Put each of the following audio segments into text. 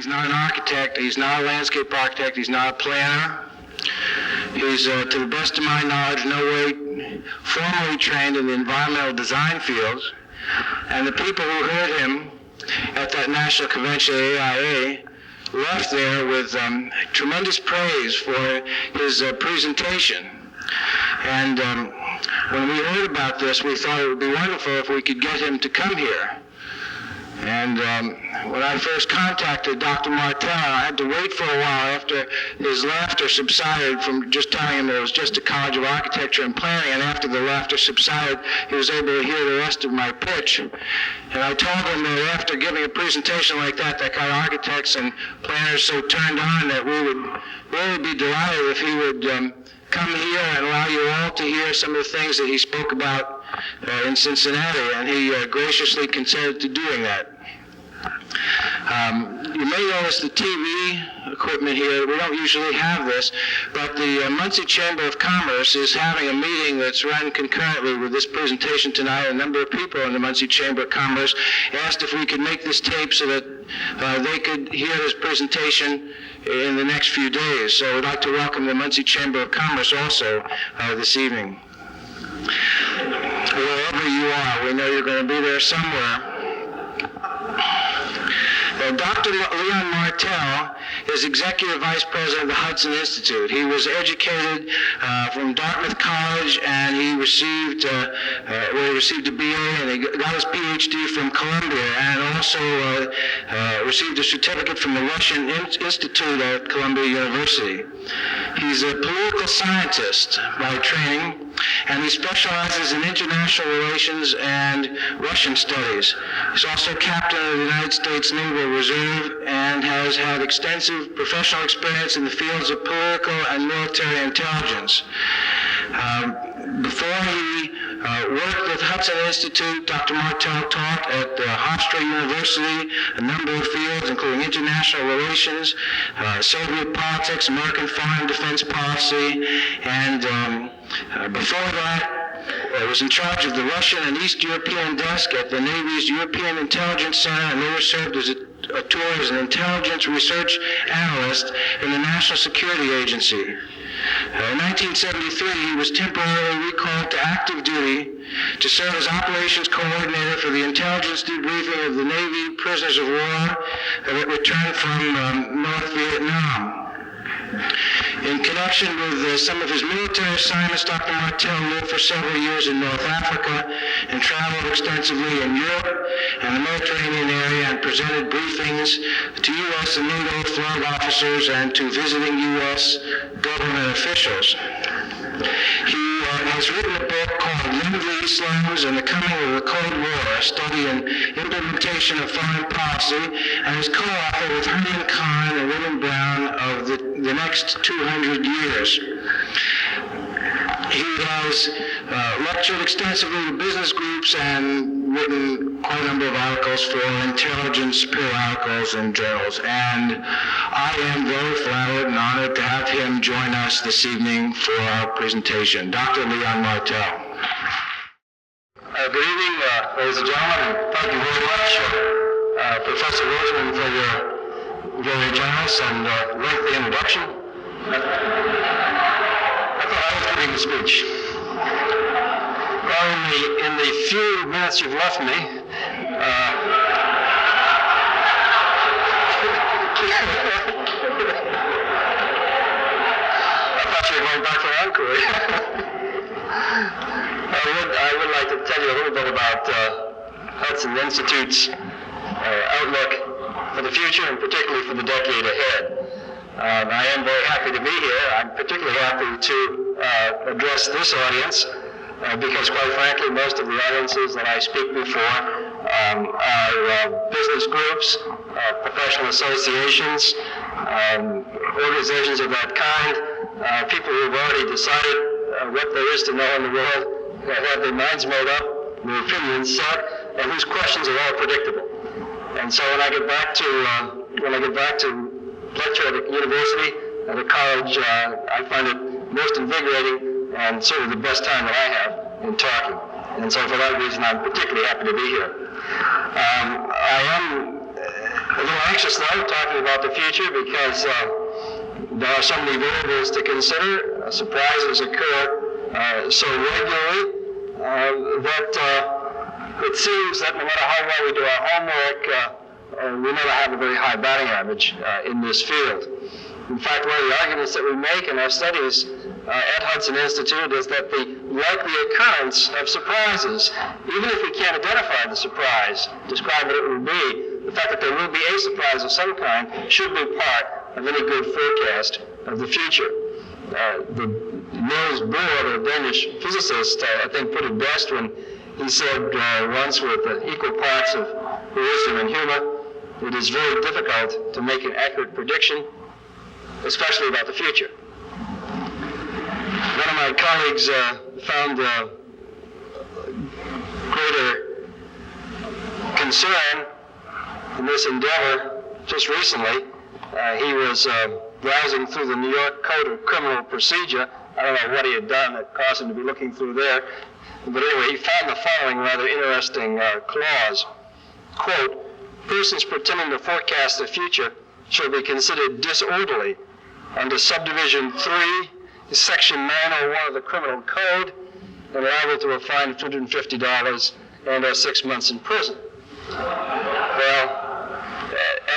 He's not an architect, he's not a landscape architect, he's not a planner. He's, to the best of my knowledge, no way formally trained in the environmental design fields. And the people who heard him at that national convention at AIA left there with tremendous praise for his presentation. And when we heard about this, we thought it would be wonderful if we could get him to come here. And when I first contacted Dr. Martel, I had to wait for a while after his laughter subsided from just telling him it was just a College of Architecture and Planning, and after the laughter subsided, he was able to hear the rest of my pitch. And I told him that after giving a presentation like that got architects and planners so turned on that we would really be delighted if he would come here and allow you all to hear some of the things that he spoke about in Cincinnati, and he graciously consented to doing that. You may notice the TV equipment here. We don't usually have this, but the Muncie Chamber of Commerce is having a meeting that's run concurrently with this presentation tonight. A number of people in the Muncie Chamber of Commerce asked if we could make this tape so that they could hear his presentation in the next few days. So we'd like to welcome the Muncie Chamber of Commerce also this evening. Wherever you are, we know you're going to be there somewhere. Dr. Leon Martel is Executive Vice President of the Hudson Institute. He was educated from Dartmouth College, and he received a BA, and he got his PhD from Columbia, and also received a certificate from the Russian Institute at Columbia University. He's a political scientist by training, and he specializes in international relations and Russian studies. He's also captain of the United States Naval Reserve and has had extensive professional experience in the fields of political and military intelligence. Before he worked at Hudson Institute, Dr. Martel taught at Hofstra University a number of fields, including international relations, Soviet politics, American foreign defense policy, and before that, was in charge of the Russian and East European desk at the Navy's European Intelligence Center, and later served as a tour as an intelligence research analyst in the National Security Agency. In 1973, he was temporarily recalled to active duty to serve as operations coordinator for the intelligence debriefing of the Navy prisoners of war that returned from North Vietnam. In connection with some of his military assignments, Dr. Martel lived for several years in North Africa and traveled extensively in Europe and the Mediterranean area and presented briefings to U.S. and NATO flag officers and to visiting U.S. government officials. He has written a book called Limited Islams and the Coming of the Cold War, a study in implementation of foreign policy, and is co-author with Louis Kahn and William Brown of the next 200 years. He has lectured extensively to business groups and written quite a number of articles for intelligence periodicals and journals. And I am very flattered and honored to have him join us this evening for our presentation. Dr. Leon Martel. Good evening, ladies and gentlemen. Thank you very much, Professor Roseman, for your very generous and lengthy introduction. I thought I was giving the speech. Well, in the few minutes you've left me, I thought you were going back for an encore. I would like to tell you a little bit about Hudson Institute's outlook for the future, and particularly for the decade ahead. I am very happy to be here. I'm particularly happy to address this audience because, quite frankly, most of the audiences that I speak before are business groups, professional associations, organizations of that kind, people who have already decided what there is to know in the world, that have their minds made up, their opinions set, and whose questions are all predictable. And so when I get back to lecture at a university, at a college, I find it most invigorating and certainly the best time that I have in talking. And so for that reason, I'm particularly happy to be here. I am A little anxious now, talking about the future, because there are so many variables to consider. Surprises occur so regularly that it seems that no matter how well we do our homework, we never have a very high batting average in this field. In fact, one of the arguments that we make in our studies at Hudson Institute is that the likely occurrence of surprises, even if we can't identify the surprise, describe what it will be, the fact that there will be a surprise of some kind should be part of any good forecast of the future. The Niels Bohr, a Danish physicist, I think put it best when he said once with equal parts of wisdom and humor, it is very difficult to make an accurate prediction, especially about the future. One of my colleagues found greater concern in this endeavor just recently. He was browsing through the New York Code of Criminal Procedure. I don't know what he had done that caused him to be looking through there. But anyway, he found the following rather interesting clause. Quote, persons pretending to forecast the future shall be considered disorderly under Subdivision 3, Section 901 of the Criminal Code, and liable to a fine of $250 and or 6 months in prison. Well,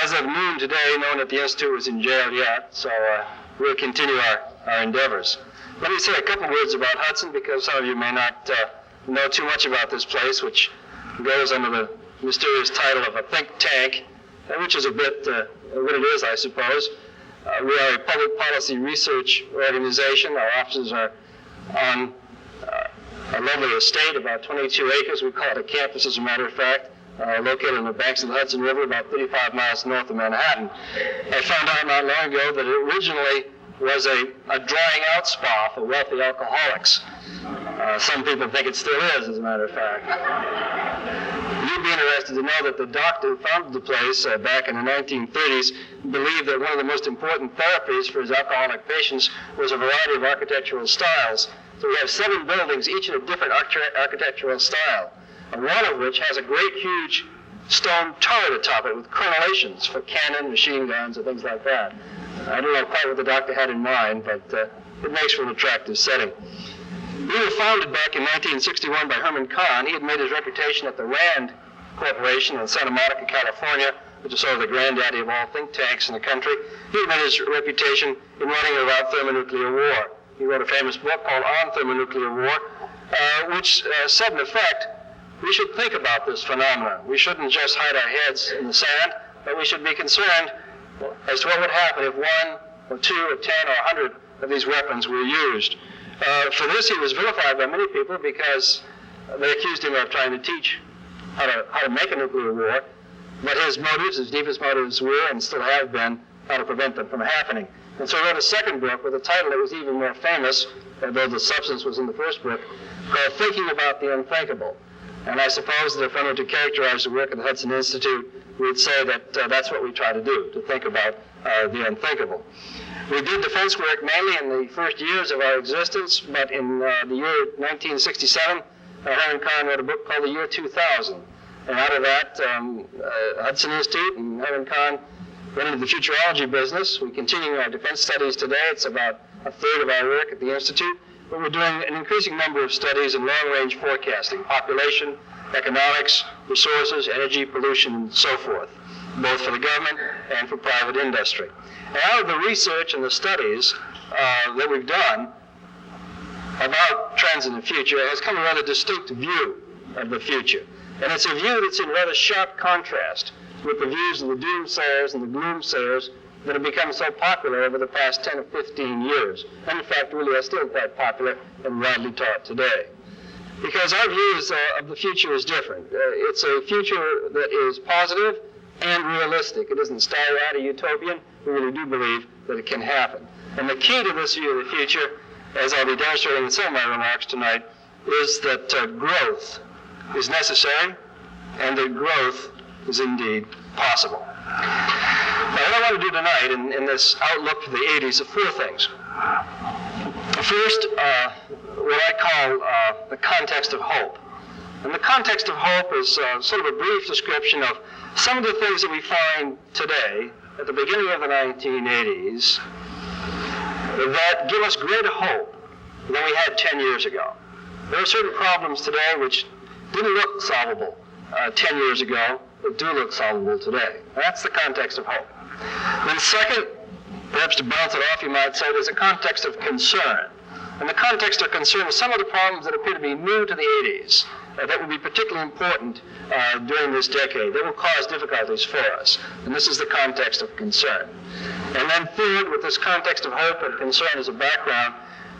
as of noon today, no one at the Institute was in jail yet, so we'll continue our endeavors. Let me say a couple words about Hudson, because some of you may not know too much about this place, which goes under the mysterious title of a think tank, which is a bit what it is, I suppose. We are a public policy research organization. Our offices are on a lovely estate, about 22 acres. We call it a campus, as a matter of fact, located on the banks of the Hudson River, about 35 miles north of Manhattan. I found out not long ago that it originally was a drying out spa for wealthy alcoholics. Some people think it still is, as a matter of fact. You'd be interested to know that the doctor who founded the place back in the 1930s believed that one of the most important therapies for his alcoholic patients was a variety of architectural styles. So we have 7 buildings, each in a different architectural style, and one of which has a great, huge stone turret atop it with crenellations for cannon, machine guns, and things like that. I don't know quite what the doctor had in mind, but it makes for an attractive setting. We were founded back in 1961 by Herman Kahn. He had made his reputation at the RAND Corporation in Santa Monica, California, which is sort of the granddaddy of all think tanks in the country. He had made his reputation in writing about thermonuclear war. He wrote a famous book called On Thermonuclear War, which said, in effect, we should think about this phenomenon. We shouldn't just hide our heads in the sand, but we should be concerned as to what would happen if 1 or 2 or 10 or 100 of these weapons were used. For this, he was vilified by many people because they accused him of trying to teach how to make a nuclear war. But his motives, his deepest motives were, and still have been, how to prevent them from happening. And so he wrote a second book with a title that was even more famous, although the substance was in the first book, called Thinking About the Unthinkable. And I suppose that if one were to characterize the work of the Hudson Institute, we'd say that that's what we try to do, to think about the unthinkable. We did defense work mainly in the first years of our existence, but in the year 1967, Herman Kahn wrote a book called The Year 2000. And out of that, Hudson Institute and Herman Kahn went into the futurology business. We continue our defense studies today. It's about a third of our work at the Institute. But we're doing an increasing number of studies in long-range forecasting, population, economics, resources, energy, pollution, and so forth, both for the government and for private industry. And out of the research and the studies that we've done about trends in the future has come a rather distinct view of the future. And it's a view that's in rather sharp contrast with the views of the doomsayers and the gloomsayers that have become so popular over the past 10 or 15 years. And in fact, really are still quite popular and widely taught today. Because our views of the future is different. It's a future that is positive and realistic. It isn't starry-eyed or utopian. We really do believe that it can happen. And the key to this view of the future, as I'll be demonstrating in some of my remarks tonight, is that growth is necessary and that growth is indeed possible. Now, what I want to do tonight in this outlook for the 80s are 4 things. First, what I call the context of hope. And the context of hope is sort of a brief description of some of the things that we find today, at the beginning of the 1980s, that give us greater hope than we had 10 years ago. There are certain problems today which didn't look solvable 10 years ago, but do look solvable today. That's the context of hope. Then second, perhaps to bounce it off, you might say, there's a context of concern. And the context of concern is some of the problems that appear to be new to the 80s that will be particularly important during this decade, that will cause difficulties for us. And this is the context of concern. And then third, with this context of hope and concern as a background,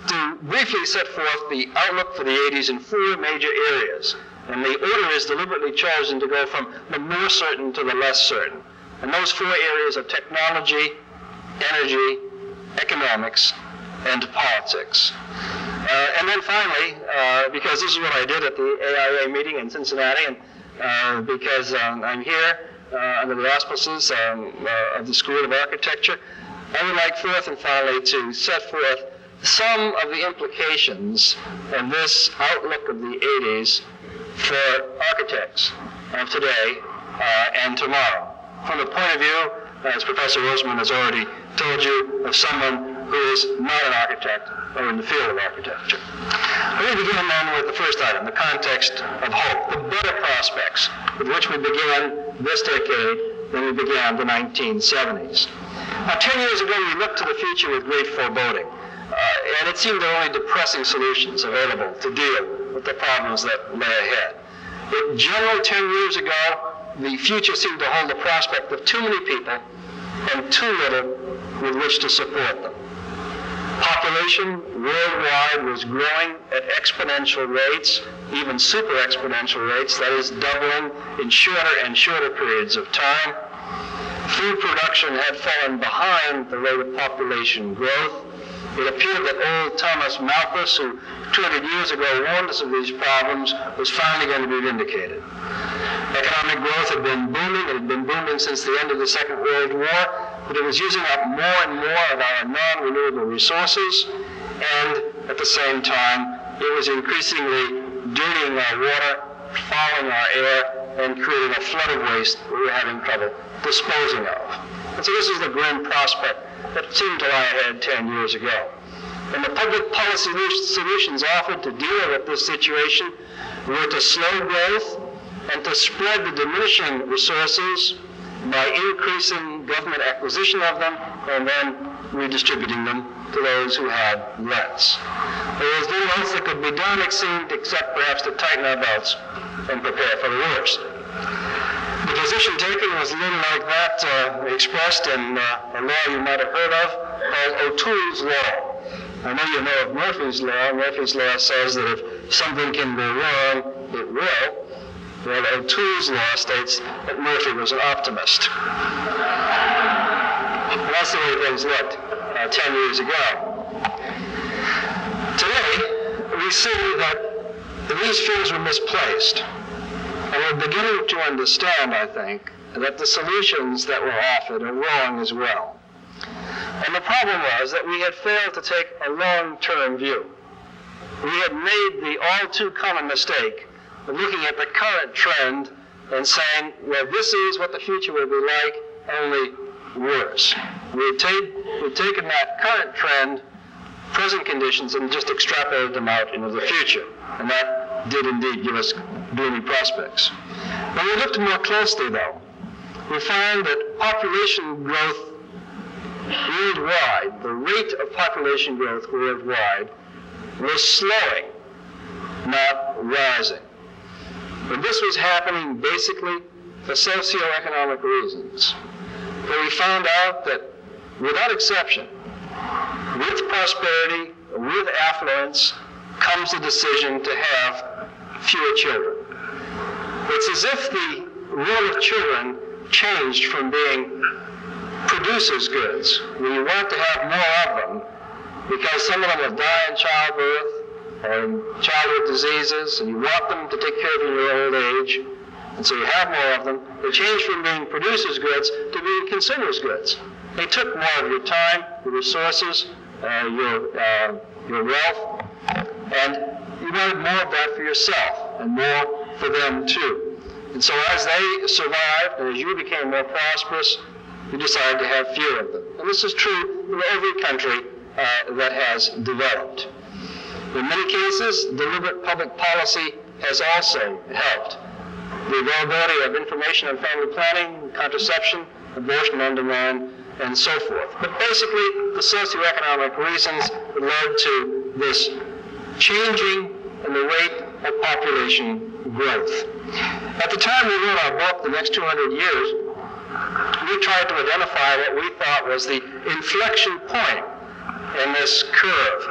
to briefly set forth the outlook for the 80s in 4 major areas. And the order is deliberately chosen to go from the more certain to the less certain. And those 4 areas are technology, energy, economics, and politics. And then finally, because this is what I did at the AIA meeting in Cincinnati, and because I'm here under the auspices of the School of Architecture, I would like fourth and finally to set forth some of the implications of this outlook of the 80s for architects of today and tomorrow, from the point of view, as Professor Roseman has already told you, of someone who is not an architect or in the field of architecture. Let me begin then with the first item, the context of hope, the better prospects with which we began this decade than we began the 1970s. Now, 10 years ago, we looked to the future with great foreboding, and it seemed there were only depressing solutions available to deal with the problems that lay ahead. In general, 10 years ago, the future seemed to hold the prospect of too many people and too little with which to support them. Population worldwide was growing at exponential rates, even super exponential rates, that is, doubling in shorter and shorter periods of time. Food production had fallen behind the rate of population growth. It appeared that old Thomas Malthus, who 200 years ago warned us of these problems, was finally going to be vindicated. Economic growth had been booming. It had been booming since the end of the Second World War, but it was using up more and more of our non-renewable resources, and at the same time, it was increasingly dirtying our water, fouling our air, and creating a flood of waste that we were having trouble disposing of. And so this is the grim prospect that seemed to lie ahead 10 years ago. And the public policy solutions offered to deal with this situation were to slow growth and to spread the diminishing resources by increasing government acquisition of them and then redistributing them to those who had less. There was little else that could be done, it seemed, except perhaps to tighten our belts and prepare for the worst. The position taken was a little like that expressed in a law you might have heard of called O'Toole's Law. I know you know of Murphy's Law. Murphy's Law says that if something can go wrong, it will. Well, O'Toole's Law states that Murphy was an optimist. And that's the way things looked 10 years ago. Today, we see that these fears were misplaced. And we're beginning to understand, I think, that the solutions that were offered are wrong as well. And the problem was that we had failed to take a long-term view. We had made the all-too-common mistake of looking at the current trend and saying, well, this is what the future will be like, only worse. We'd taken that current trend, present conditions, and just extrapolated them out into the future. And that did indeed give us gloomy prospects. When we looked more closely, though, we found that population growth worldwide, the rate of population growth worldwide, was slowing, not rising. And this was happening basically for socioeconomic reasons. But we found out that, without exception, with prosperity, with affluence, comes the decision to have fewer children. It's as if the role of children changed from being producers' goods, where you want to have more of them, because some of them will die in childbirth or in childhood diseases, and you want them to take care of you in your old age, and so you have more of them. They changed from being producers' goods to being consumers' goods. They took more of your time, your resources, your wealth, and you wanted more of that for yourself and more for them too. And so as they survived, and as you became more prosperous, you decided to have fewer of them. And this is true in every country that has developed. In many cases, deliberate public policy has also helped. The availability of information on family planning, contraception, abortion on demand, and so forth. But basically, the socioeconomic reasons that led to this changing in the rate of population growth. At the time we wrote our book, The Next 200 Years, we tried to identify what we thought was the inflection point in this curve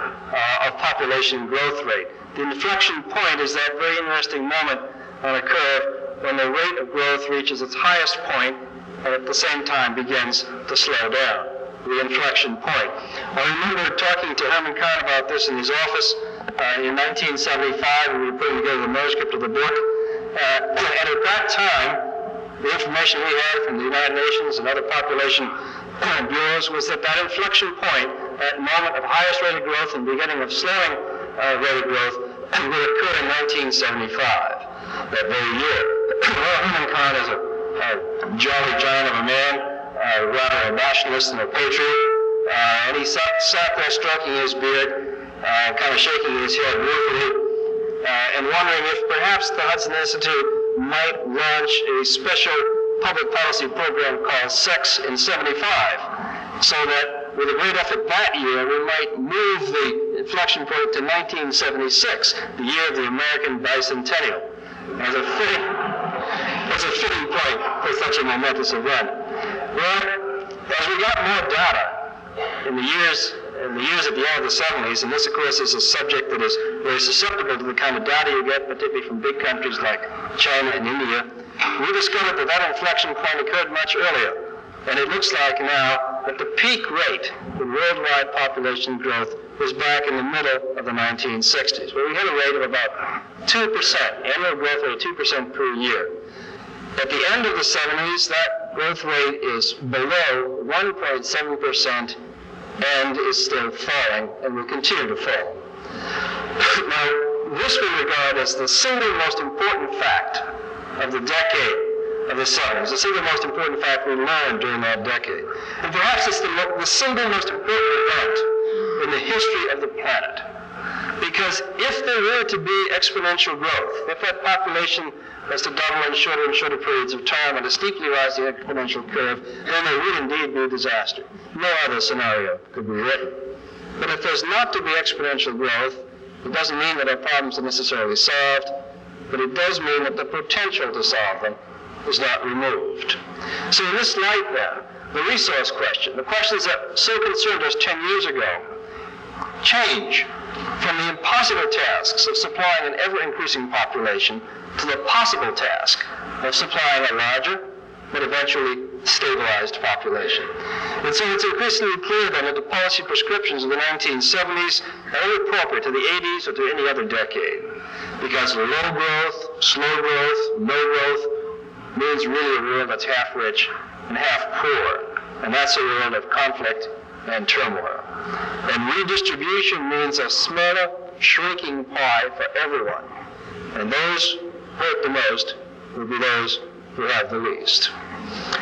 of population growth rate. The inflection point is that very interesting moment on a curve when the rate of growth reaches its highest point and at the same time begins to slow down. The inflection point. I remember talking to Herman Kahn about this in his office in 1975 when we were putting together the manuscript of the book. And at that time, the information we had from the United Nations and other population bureaus was that that inflection point, that moment of highest rate of growth and beginning of slowing rate of growth, would occur in 1975, that very year. Well, Herman Kahn is a jolly giant of a man, rather a nationalist than a patriot, and he sat there stroking his beard, kind of shaking his head ruefully, and wondering if perhaps the Hudson Institute might launch a special public policy program called Sex in 75, so that with a great effort that year, we might move the inflection point to 1976, the year of the American bicentennial, as a fitting point for such a momentous event. Well, as we got more data in the years at the end of the 70s, and this, of course, is a subject that is very susceptible to the kind of data you get, particularly from big countries like China and India, we discovered that that inflection point occurred much earlier. And it looks like now that the peak rate in worldwide population growth was back in the middle of the 1960s, where we had a rate of about 2%, annual growth rate of 2% per year. At the end of the 70s, that growth rate is below 1.7% and is still falling and will continue to fall. Now, this we regard as the single most important fact of the decade of the 70s, the single most important fact we learned during that decade. And perhaps it's the single most important event in the history of the planet. Because if there were to be exponential growth, if that population was to double in shorter and shorter periods of time and to steeply rise the exponential curve, then there would indeed be a disaster. No other scenario could be written. But if there's not to be exponential growth, it doesn't mean that our problems are necessarily solved, but it does mean that the potential to solve them is not removed. So in this light then, the resource question, the questions that so concerned us 10 years ago, change from the impossible tasks of supplying an ever-increasing population to the possible task of supplying a larger, but eventually stabilized population. And so it's increasingly clear then that the policy prescriptions of the 1970s are only appropriate to the 80s or to any other decade, because low growth, slow growth, no growth means really a world that's half rich and half poor, and that's a world of conflict and turmoil. And redistribution means a smaller, shrinking pie for everyone, and those hurt the most will be those who have the least.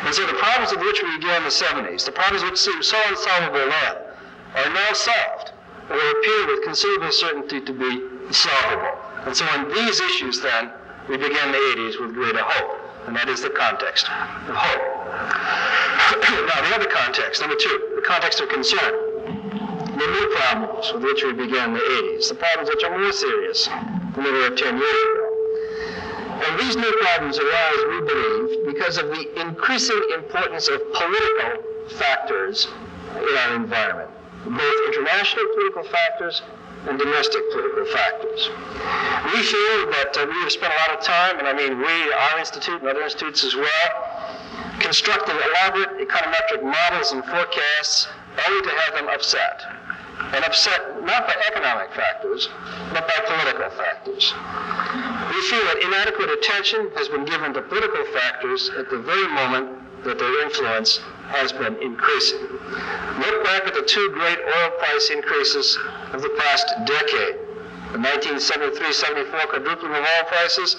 And so the problems with which we began in the 70s, the problems which seemed so unsolvable then, are now solved, or appear with considerable certainty to be solvable. And so on these issues then, we began the 80s with greater hope, and that is the context of hope. Now the other context, number two, the context of concern. The new problems with which we began the 80s, the problems which are more serious than they were 10 years ago. And these new problems arise, we believe, because of the increasing importance of political factors in our environment, both international political factors and domestic political factors. We feel that we have spent a lot of time, and I mean we, our institute and other institutes as well, constructing elaborate econometric models and forecasts only to have them upset. And upset not by economic factors, but by political factors. We feel that inadequate attention has been given to political factors at the very moment that their influence has been increasing. Look back at the two great oil price increases of the past decade. The 1973-74 quadrupling of oil prices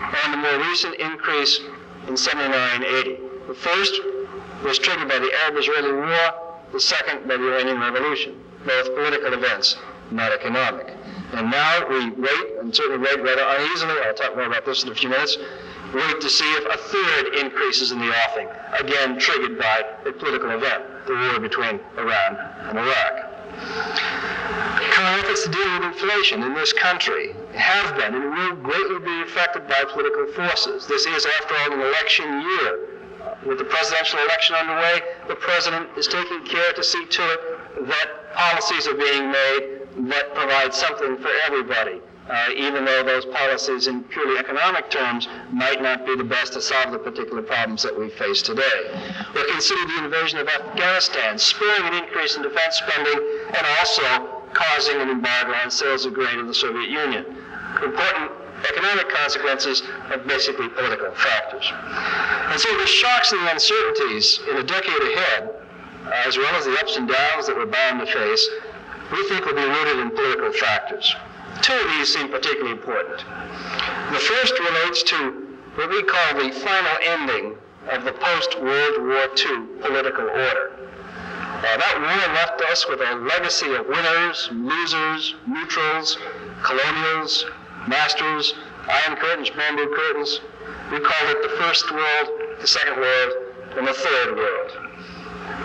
and the more recent increase in 79-80. The first was triggered by the Arab-Israeli War, the second by the Iranian Revolution, both political events, not economic. And now we wait, and certainly wait rather uneasily, I'll talk more about this in a few minutes, wait to see if a third increases in the offing, again triggered by a political event, the war between Iran and Iraq. Current efforts to deal with inflation in this country have been and will greatly be affected by political forces. This is, after all, an election year. With the presidential election underway, the president is taking care to see to it that policies are being made that provide something for everybody, even though those policies in purely economic terms might not be the best to solve the particular problems that we face today. Or consider the invasion of Afghanistan, spurring an increase in defense spending and also causing an embargo on sales of grain to the Soviet Union. Important economic consequences of basically political factors. And so the shocks and the uncertainties in a decade ahead, as well as the ups and downs that we're bound to face, we think will be rooted in political factors. Two of these seem particularly important. The first relates to what we call the final ending of the post-World War II political order. That war left us with a legacy of winners, losers, neutrals, colonials, masters, iron curtains, bamboo curtains. We call it the first world, the second world, and the third world.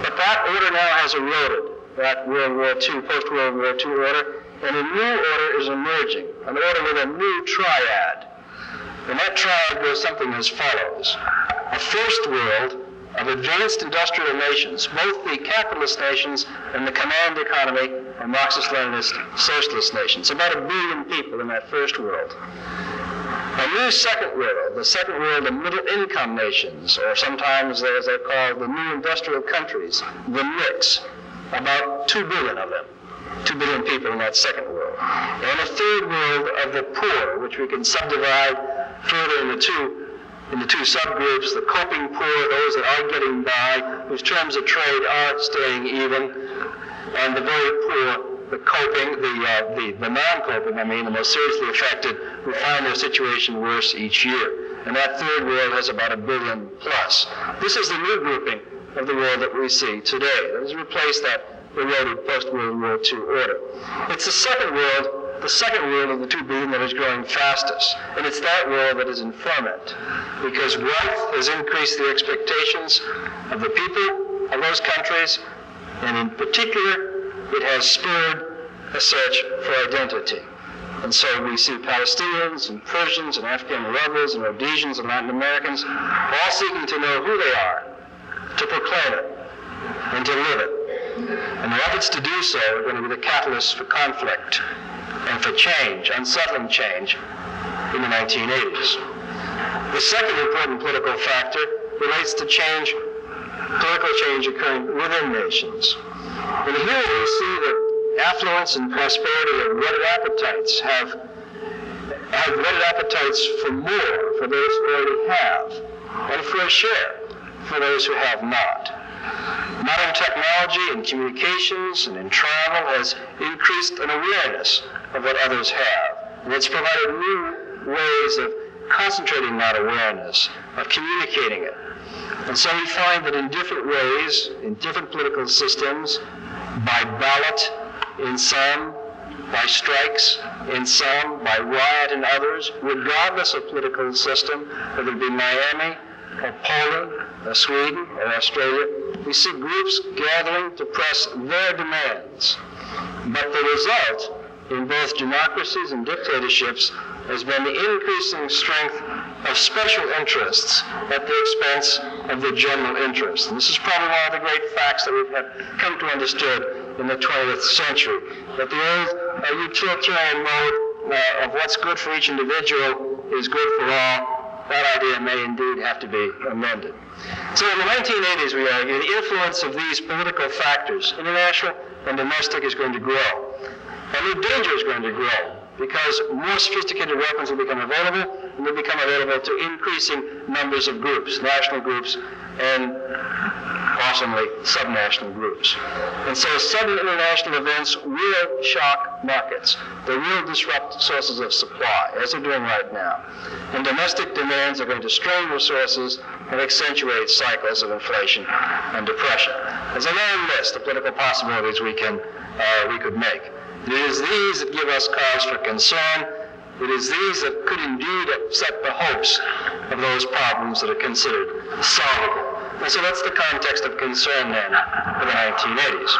But that order now has eroded, that World War II, post-World War II order, and a new order is emerging, an order with a new triad. And that triad goes something as follows. A first world of advanced industrial nations, both the capitalist nations and the command economy or Marxist-Leninist socialist nations, about 1 billion people in that first world. A new second world, the second world of middle-income nations, or sometimes as they're called, the new industrial countries, the MICs, about 2 billion of them, 2 billion people in that second world. And a third world of the poor, which we can subdivide further into two subgroups, the coping poor, those that are getting by, whose terms of trade are staying even, and the very poor, the coping, the non-coping, the most seriously affected, who find their situation worse each year. And that third world has about 1 billion plus. This is the new grouping of the world that we see today. That has replaced that eroded post-World War II order. It's the second world of the 2 billion that is growing fastest. And it's that world that is in ferment, because wealth has increased the expectations of the people of those countries, and in particular, it has spurred a search for identity. And so we see Palestinians and Persians and Afghan rebels and Rhodesians and Latin Americans all seeking to know who they are, to proclaim it, and to live it. And the efforts to do so are going to be the catalyst for conflict and for change, unsettling change, in the 1980s. The second important political factor relates to change, political change occurring within nations. And here we see that affluence and prosperity have whetted appetites, have whetted appetites for more for those who already have, and for a share for those who have not. Modern technology in communications and in travel has increased an awareness of what others have. And it's provided new ways of concentrating that awareness, of communicating it. And so we find that in different ways, in different political systems, by ballot in some, by strikes in some, by riot in others, regardless of political system, whether it be Miami or Poland or Sweden or Australia, we see groups gathering to press their demands. But the result in both democracies and dictatorships has been the increasing strength of special interests at the expense of the general interest. And this is probably one of the great facts that we've come to understand in the 20th century, that the old utilitarian mode of what's good for each individual is good for all. That idea may indeed have to be amended. So in the 1980s, we argue, the influence of these political factors, international and domestic, is going to grow. And the danger is going to grow, because more sophisticated weapons will become available, and will become available to increasing numbers of groups, national groups, and awesomely subnational groups. And so sudden international events will shock markets. They will disrupt sources of supply, as they're doing right now. And domestic demands are going to strain resources and accentuate cycles of inflation and depression. There's a long list of political possibilities we could make. It is these that give us cause for concern. It is these that could indeed upset the hopes of those problems that are considered solvable. And so that's the context of concern then for the 1980s.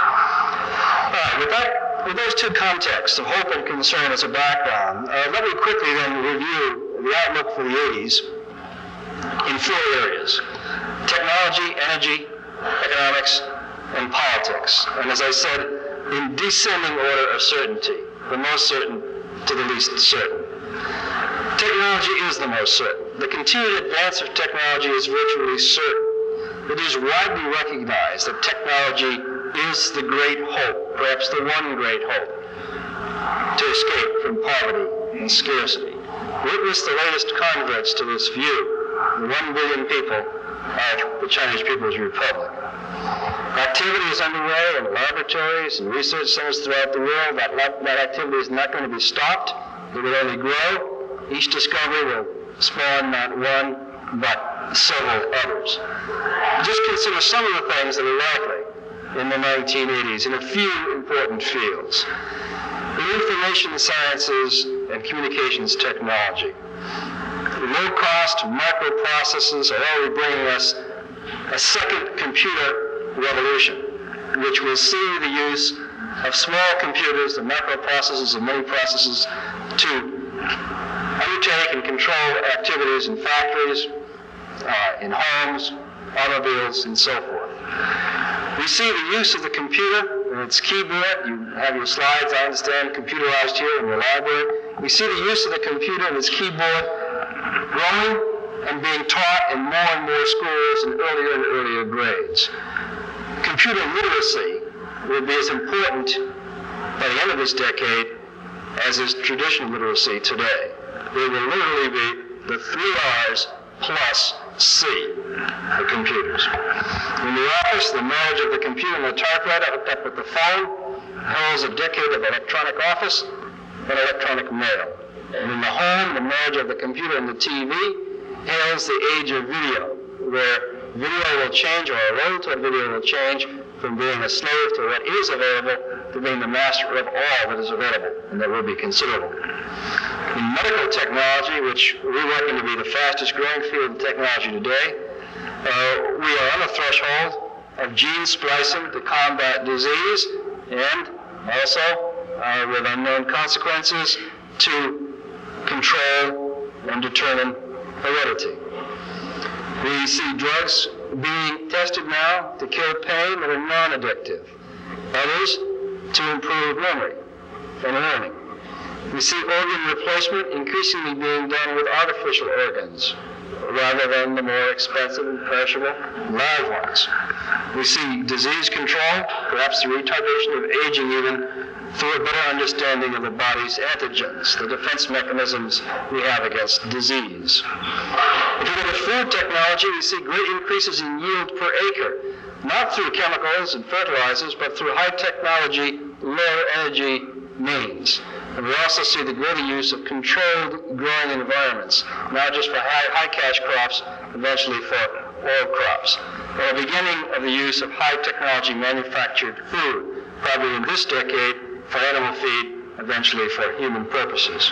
With those two contexts of hope and concern as a background, let me quickly then review the outlook for the 80s in four areas: technology, energy, economics, and politics. And as I said, in descending order of certainty, the most certain to the least certain. Technology is the most certain. The continued advance of technology is virtually certain. It is widely recognized that technology is the great hope, perhaps the one great hope, to escape from poverty and scarcity. Witness the latest converts to this view, the 1 billion people of the Chinese People's Republic. Activity is underway in laboratories and research centers throughout the world. That activity is not going to be stopped. It will only grow. Each discovery will spawn not one, but several others. Just consider some of the things that are likely in the 1980s in a few important fields. In information sciences and communications technology, low-cost microprocessors are already bringing us a second computer revolution, which will see the use of small computers, the microprocessors and mini processors, to undertake and control activities in factories, in homes, automobiles, and so forth. We see the use of the computer and its keyboard. You have your slides, I understand, computerized here in your library. We see the use of the computer and its keyboard growing and being taught in more and more schools in earlier and earlier grades. Computer literacy will be as important by the end of this decade as is traditional literacy today. It will literally be the 3 R's plus C for computers. In the office, the knowledge of the computer and the typewriter hooked up with the phone holds a decade of electronic office and electronic mail. And in the home, the knowledge of the computer and the TV hails the age of video, where video will change, or a role to video will change from being a slave to what is available to being the master of all that is available, and that will be considerable. In medical technology, which we reckon to be the fastest growing field of technology today, we are on the threshold of gene splicing to combat disease, and also, with unknown consequences, to control and determine heredity. We see drugs being tested now to kill pain that are non-addictive, others to improve memory and learning. We see organ replacement increasingly being done with artificial organs rather than the more expensive and perishable live ones. We see disease control, perhaps the retardation of aging even, through a better understanding of the body's antigens, the defense mechanisms we have against disease. If you look at food technology, we see great increases in yield per acre, not through chemicals and fertilizers, but through high technology, low energy means. And we also see the greater use of controlled growing environments, not just for high cash crops, eventually for oil crops. And the beginning of the use of high technology manufactured food, probably in this decade, for animal feed, eventually for human purposes.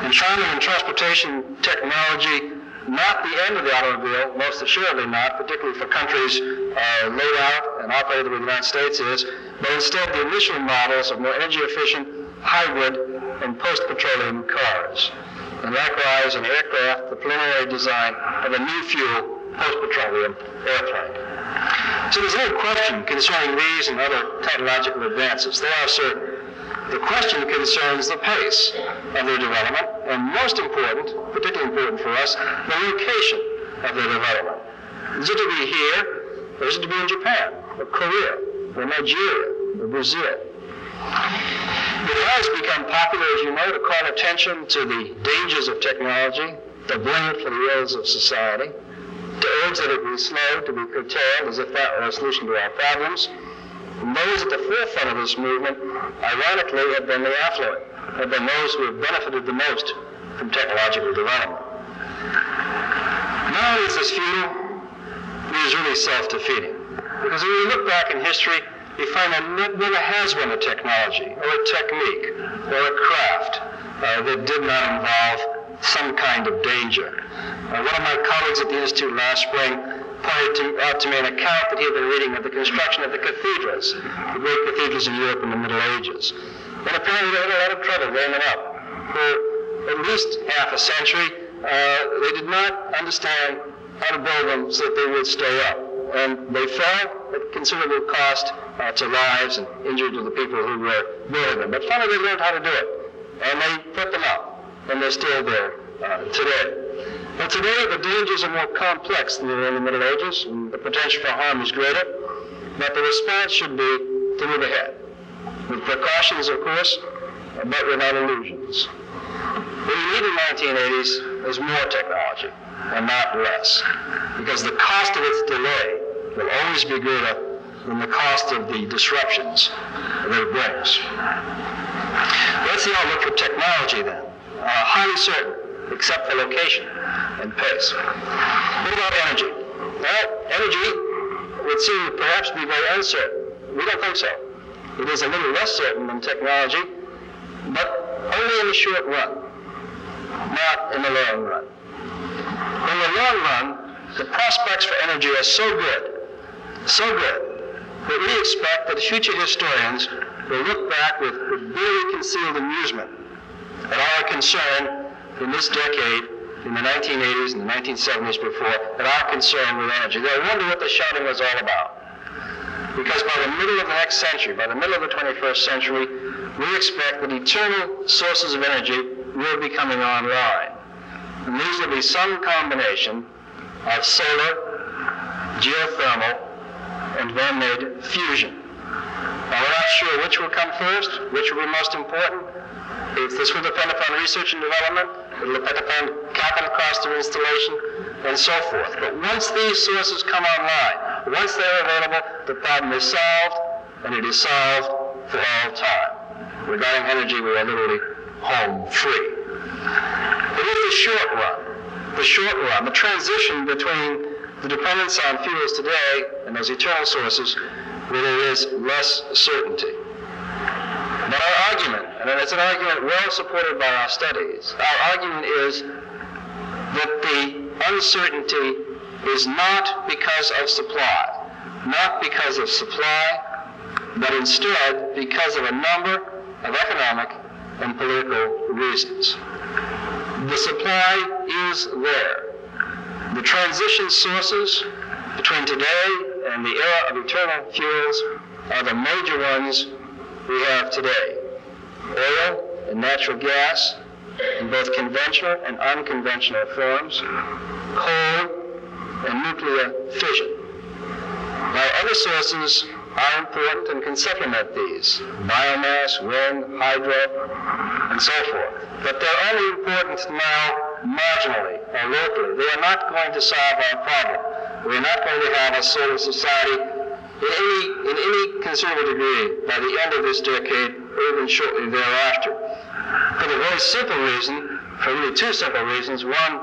In China and transportation technology, not the end of the automobile, most assuredly not, particularly for countries laid out and operated the way the United States is, but instead the initial models of more energy efficient, hybrid, and post-petroleum cars. And likewise in aircraft, the preliminary design of a new fuel post-petroleum airplane. So there's no question concerning these and other technological advances. They are certain. The question concerns the pace of their development, and most important, particularly important for us, the location of their development. Is it to be here, or is it to be in Japan, or Korea, or Nigeria, or Brazil? It has become popular, as you know, to call attention to the dangers of technology, to blame it for the ills of society. to urge that it be slowed, to be curtailed, as if that were a solution to our problems. And those at the forefront of this movement, ironically, have been the affluent, have been those who have benefited the most from technological development. Not only is this futile, it is really self-defeating. Because when we look back in history, we find that never has been a technology, or a technique, or a craft that did not involve some kind of danger. One of my colleagues at the Institute last spring pointed out to me an account that he had been reading of the construction of the cathedrals, the great cathedrals in Europe in the Middle Ages. And apparently they had a lot of trouble getting them up. For at least half a century, they did not understand how to build them so that they would stay up. And they fell at considerable cost to lives and injury to the people who were building them. But finally they learned how to do it, and they put them up, and they're still there today. But today the dangers are more complex than they were in the Middle Ages, and the potential for harm is greater. But the response should be to move ahead, with precautions, of course, but without illusions. What we need in the 1980s is more technology, and not less, because the cost of its delay will always be greater than the cost of the disruptions that it brings. That's the outlook for technology then. Highly certain, except for location and pace. What about energy? Well, energy would seem to perhaps be very uncertain. We don't think so. It is a little less certain than technology, but only in the short run, not in the long run. In the long run, the prospects for energy are so good, that we expect that future historians will look back with barely concealed amusement at our concern in this decade, in the 1980s and the 1970s before, at our concern with energy. They'll wonder what the shouting was all about. Because by the middle of the next century, by the middle of the 21st century, we expect that eternal sources of energy will be coming online. And these will be some combination of solar, geothermal, and man-made fusion. Now, we're not sure which will come first, which will be most important. If this will depend upon research and development, it will depend upon capital cost of installation, and so forth. But once these sources come online, once they're available, the problem is solved, and it is solved for all time. Regarding energy, we are literally home free. But in the short run, the transition between the dependence on fuels today and those eternal sources, where there is less certainty. But our argument, and it's an argument well supported by our studies, our argument is that the uncertainty is not because of supply, but instead because of a number of economic and political reasons. The supply is there. The transition sources between today and the era of eternal fuels are the major ones we have today. Oil and natural gas in both conventional and unconventional forms, coal and nuclear fission. Now, other sources are important and can supplement these: biomass, wind, hydro, and so forth. But they're only important now marginally or locally. They are not going to solve our problem. We are not going to have a solar society in any considerable degree by the end of this decade or even shortly thereafter. For the very simple reason, for really two simple reasons. One,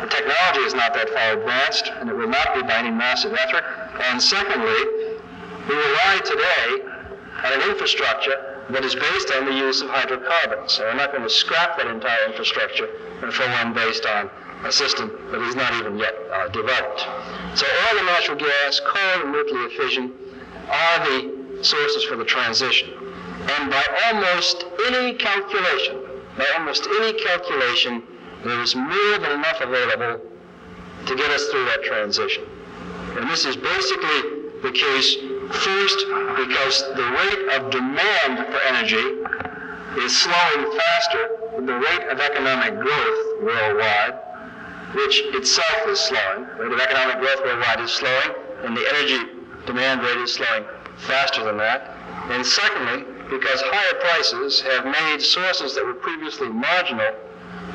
the technology is not that far advanced, and it will not be by any massive effort. And secondly, we rely today on an infrastructure that is based on the use of hydrocarbons. So we're not going to scrap that entire infrastructure for one based on a system that is not even yet developed. So oil and natural gas, coal and nuclear fission are the sources for the transition. And by almost any calculation, there is more than enough available to get us through that transition. And this is basically the case, first, because the rate of demand for energy is slowing faster than the rate of economic growth worldwide, which itself is slowing. The rate of economic growth worldwide is slowing, and the energy demand rate is slowing faster than that. And secondly, because higher prices have made sources that were previously marginal,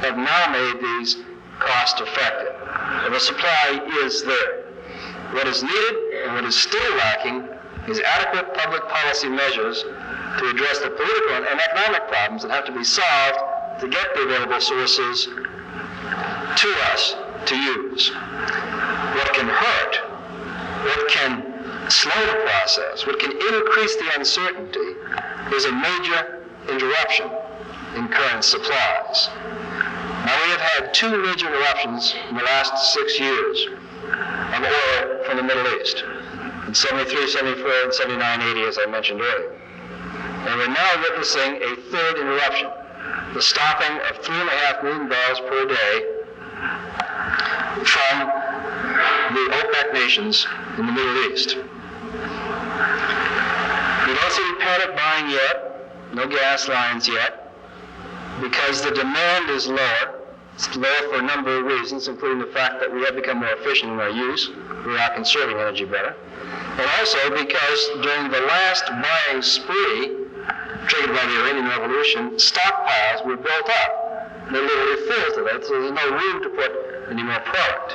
have now made these cost effective. And the supply is there. What is needed and what is still lacking is adequate public policy measures to address the political and economic problems that have to be solved to get the available sources to us to use. What can hurt, what can slow the process, what can increase the uncertainty is a major interruption in current supplies. Now, we have had 2 major interruptions in the last 6 years of oil from the Middle East, in 73, 74, and 79, 80, as I mentioned earlier. And we're now witnessing a 3rd interruption, the stopping of 3.5 million barrels per day from the OPEC nations in the Middle East. We don't see panic buying yet, no gas lines yet, because the demand is lower. It's lower for a number of reasons, including the fact that we have become more efficient in our use. We are conserving energy better. And also because during the last buying spree, triggered by the Iranian Revolution, stockpiles were built up. They literally filled to that, so there's no room to put any more product.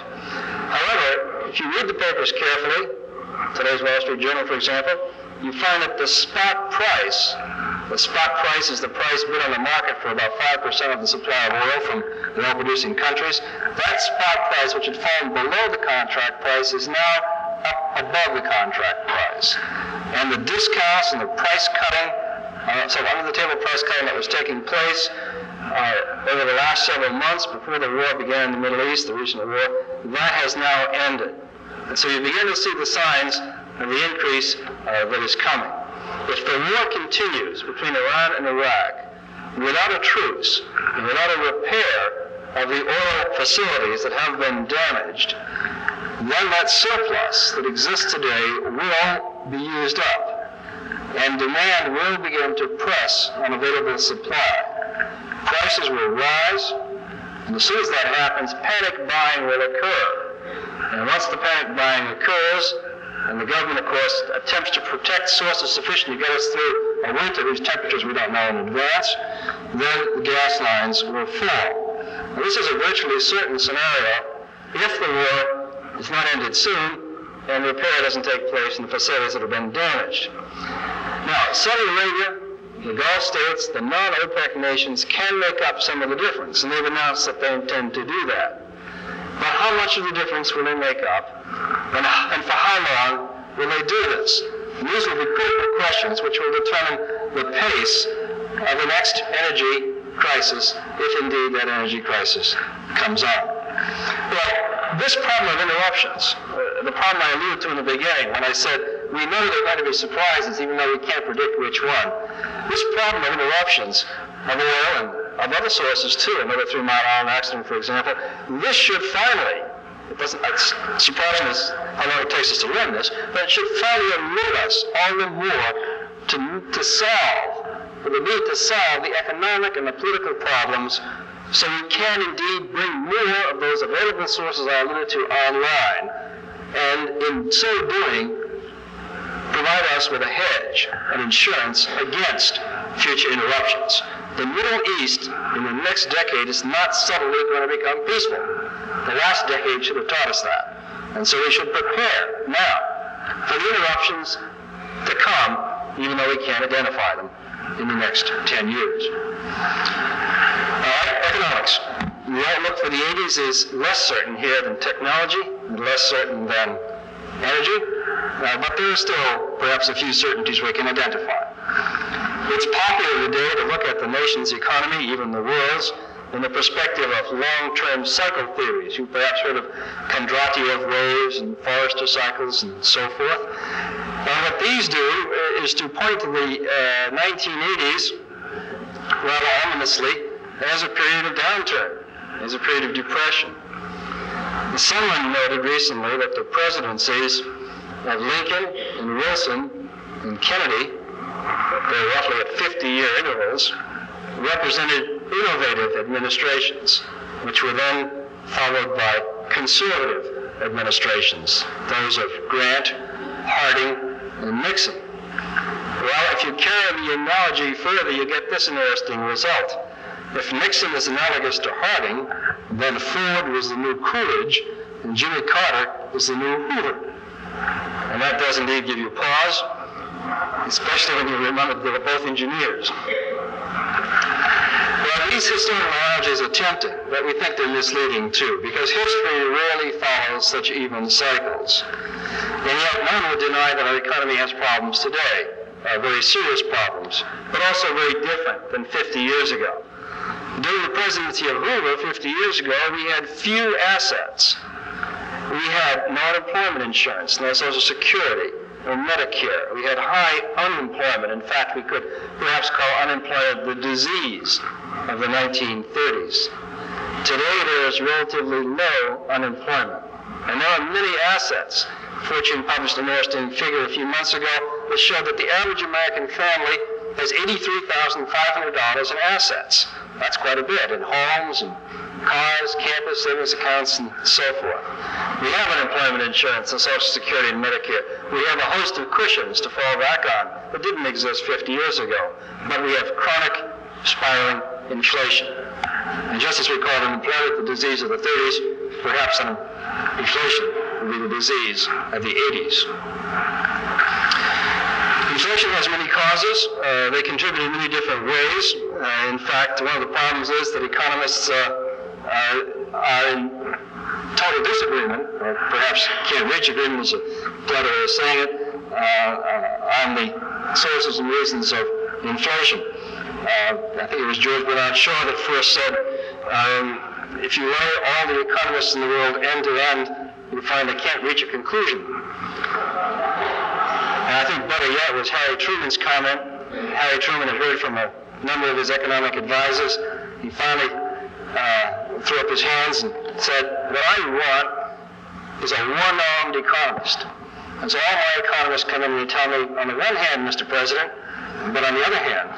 However, if you read the papers carefully, today's Wall Street Journal, for example, you find that the spot price is the price bid on the market for about 5% of the supply of oil from the oil-producing countries. That spot price, which had fallen below the contract price, is now up above the contract price. And the discounts and the price cutting, under-the-table price cutting that was taking place over the last several months before the war began in the Middle East, the recent war, that has now ended. And so you begin to see the signs of the increase that is coming. If the war continues between Iran and Iraq without a truce and without a repair of the oil facilities that have been damaged, then that surplus that exists today will be used up, and demand will begin to press on available supply. Prices will rise, and as soon as that happens, panic buying will occur. And once the panic buying occurs, and the government, of course, attempts to protect sources sufficient to get us through a winter whose temperatures we don't know in advance, then the gas lines will fall. Now, this is a virtually certain scenario if the war is not ended soon and repair doesn't take place in the facilities that have been damaged. Now, Saudi Arabia, the Gulf states, the non-OPEC nations can make up some of the difference, and they've announced that they intend to do that. But how much of the difference will they make up? And for how long will they do this? And these will be critical questions which will determine the pace of the next energy crisis, if indeed that energy crisis comes on. Well, this problem of interruptions, the problem I alluded to in the beginning when I said we know there are going to be surprises even though we can't predict which one. This problem of interruptions of oil and of other sources too, another 3 Mile Island accident, for example, this should finally, it's surprising how long it takes us to learn this, but it should finally alert us all the more to solve, for the need to solve the economic and the political problems so we can indeed bring more of those available sources I alluded to online, and in so doing, provide us with a hedge, an insurance against future interruptions. The Middle East in the next decade is not suddenly going to become peaceful. The last decade should have taught us that. And so we should prepare now for the interruptions to come, even though we can't identify them in the next 10 years. All right, economics. The outlook for the 80s is less certain here than technology, and less certain than energy, but there are still perhaps a few certainties we can identify. It's popular today to look at the nation's economy, even the world's, in the perspective of long-term cycle theories. You've perhaps heard of Kondratiev waves and Forrester cycles and so forth. And what these do is to point to the 1980s, rather ominously, as a period of downturn, as a period of depression. Someone noted recently that the presidencies of Lincoln and Wilson and Kennedy, they're roughly at 50-year intervals, represented innovative administrations, which were then followed by conservative administrations, those of Grant, Harding, and Nixon. Well, if you carry the analogy further, you get this interesting result. If Nixon is analogous to Harding, then Ford was the new Coolidge, and Jimmy Carter was the new Hoover. And that does indeed give you pause, especially when you remember they were both engineers. Well, these historical analogies are tempting, but we think they're misleading too, because history rarely follows such even cycles. And yet none would deny that our economy has problems today, very serious problems, but also very different than 50 years ago. During the presidency of Hoover 50 years ago, we had few assets. We had no unemployment insurance, no Social Security, no Medicare. We had high unemployment. In fact, we could perhaps call unemployment the disease of the 1930s. Today, there is relatively low unemployment. And there are many assets. Fortune published an interesting figure a few months ago that showed that the average American family has $83,500 in assets. That's quite a bit in homes and cars, campus, savings accounts, and so forth. We have unemployment insurance and Social Security and Medicare. We have a host of cushions to fall back on that didn't exist 50 years ago. But we have chronic, spiraling inflation. And just as we called unemployment the disease of the 30s, perhaps inflation will be the disease of the 80s. Inflation has many causes. They contribute in many different ways. In fact, one of the problems is that economists are in total disagreement, or perhaps can't reach agreement is a better way of saying it, on the sources and reasons of inflation. I think it was George Bernard Shaw that first said, if you lay all the economists in the world end to end, you find they can't reach a conclusion. And I think better yet was Harry Truman's comment. Harry Truman had heard from a number of his economic advisors. He finally threw up his hands and said, what I want is a one-armed economist. And so all my economists come in and tell me, on the one hand, Mr. President, but on the other hand.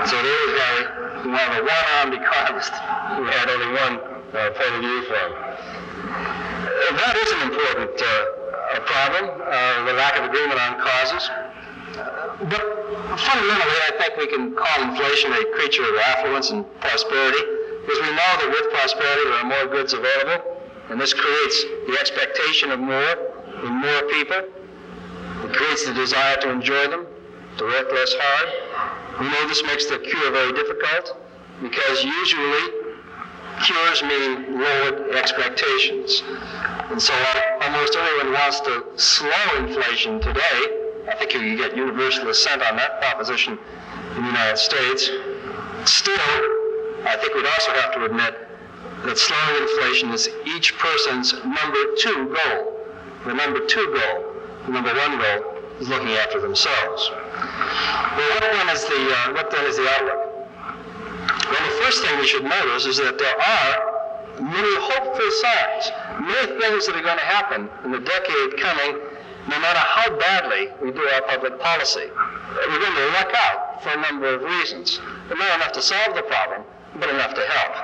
So there was Harry, who wanted a one-armed economist who had only one point of view for him. That is an important problem, the lack of agreement on causes. But fundamentally, I think we can call inflation a creature of affluence and prosperity, because we know that with prosperity there are more goods available, and this creates the expectation of more in more people. It creates the desire to enjoy them, to work less hard. We know this makes the cure very difficult, because usually cures mean lowered expectations. And so almost everyone wants to slow inflation today. I think you can get universal assent on that proposition in the United States. Still, I think we'd also have to admit that slowing inflation is each person's number two goal. The number two goal, the number one goal, is looking after themselves. Well, what then is the outlook? Well, the first thing we should notice is that there are many hopeful signs, many things that are going to happen in the decade coming, no matter how badly we do our public policy. We're going to luck out for a number of reasons. But not enough to solve the problem, but enough to help.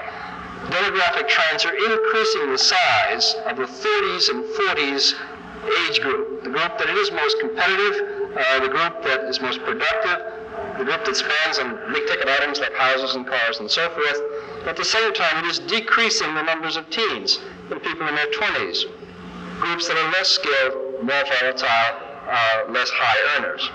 Demographic trends are increasing the size of the 30s and 40s age group, the group that is most competitive, the group that is most productive, the group that spends on big-ticket items like houses and cars and so forth. At the same time, it is decreasing the numbers of teens and people in their 20s, groups that are less skilled, more volatile, less high earners.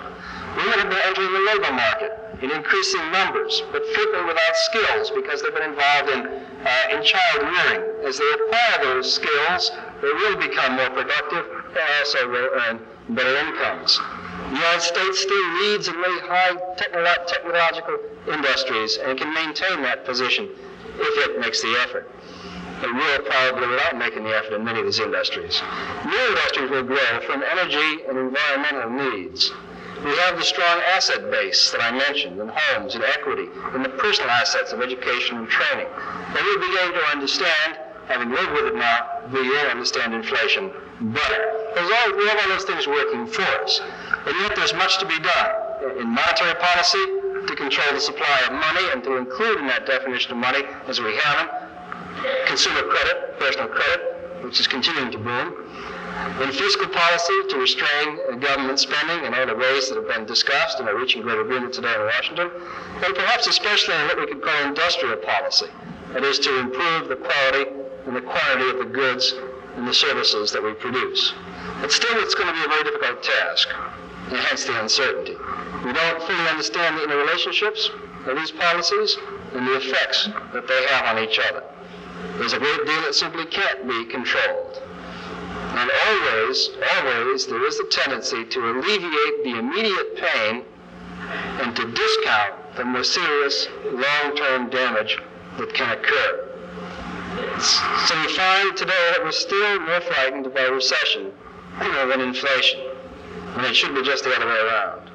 Women have been entering the labor market in increasing numbers, but frequently without skills because they've been involved in child rearing. As they acquire those skills, they will become more productive and also will earn better incomes. The United States still leads in really high technological industries and can maintain that position if it makes the effort. It will probably without making the effort in many of these industries. New industries will grow from energy and environmental needs. We have the strong asset base that I mentioned in homes and equity and the personal assets of education and training. And we're beginning to understand, having lived with it now, we will understand inflation better. We have all those things working for us. And yet there's much to be done in monetary policy to control the supply of money and to include in that definition of money, as we haven't, consumer credit, personal credit, which is continuing to boom. In fiscal policy, to restrain government spending in all the ways that have been discussed and are reaching great agreement today in Washington, and perhaps especially in what we could call industrial policy, that is to improve the quality and the quantity of the goods and the services that we produce. But still, it's going to be a very difficult task, and hence the uncertainty. We don't fully understand the interrelationships of these policies and the effects that they have on each other. There's a great deal that simply can't be controlled. And always there is a tendency to alleviate the immediate pain and to discount the more serious long-term damage that can occur. So we find today that we're still more frightened by recession than inflation, when it should be just the other way around.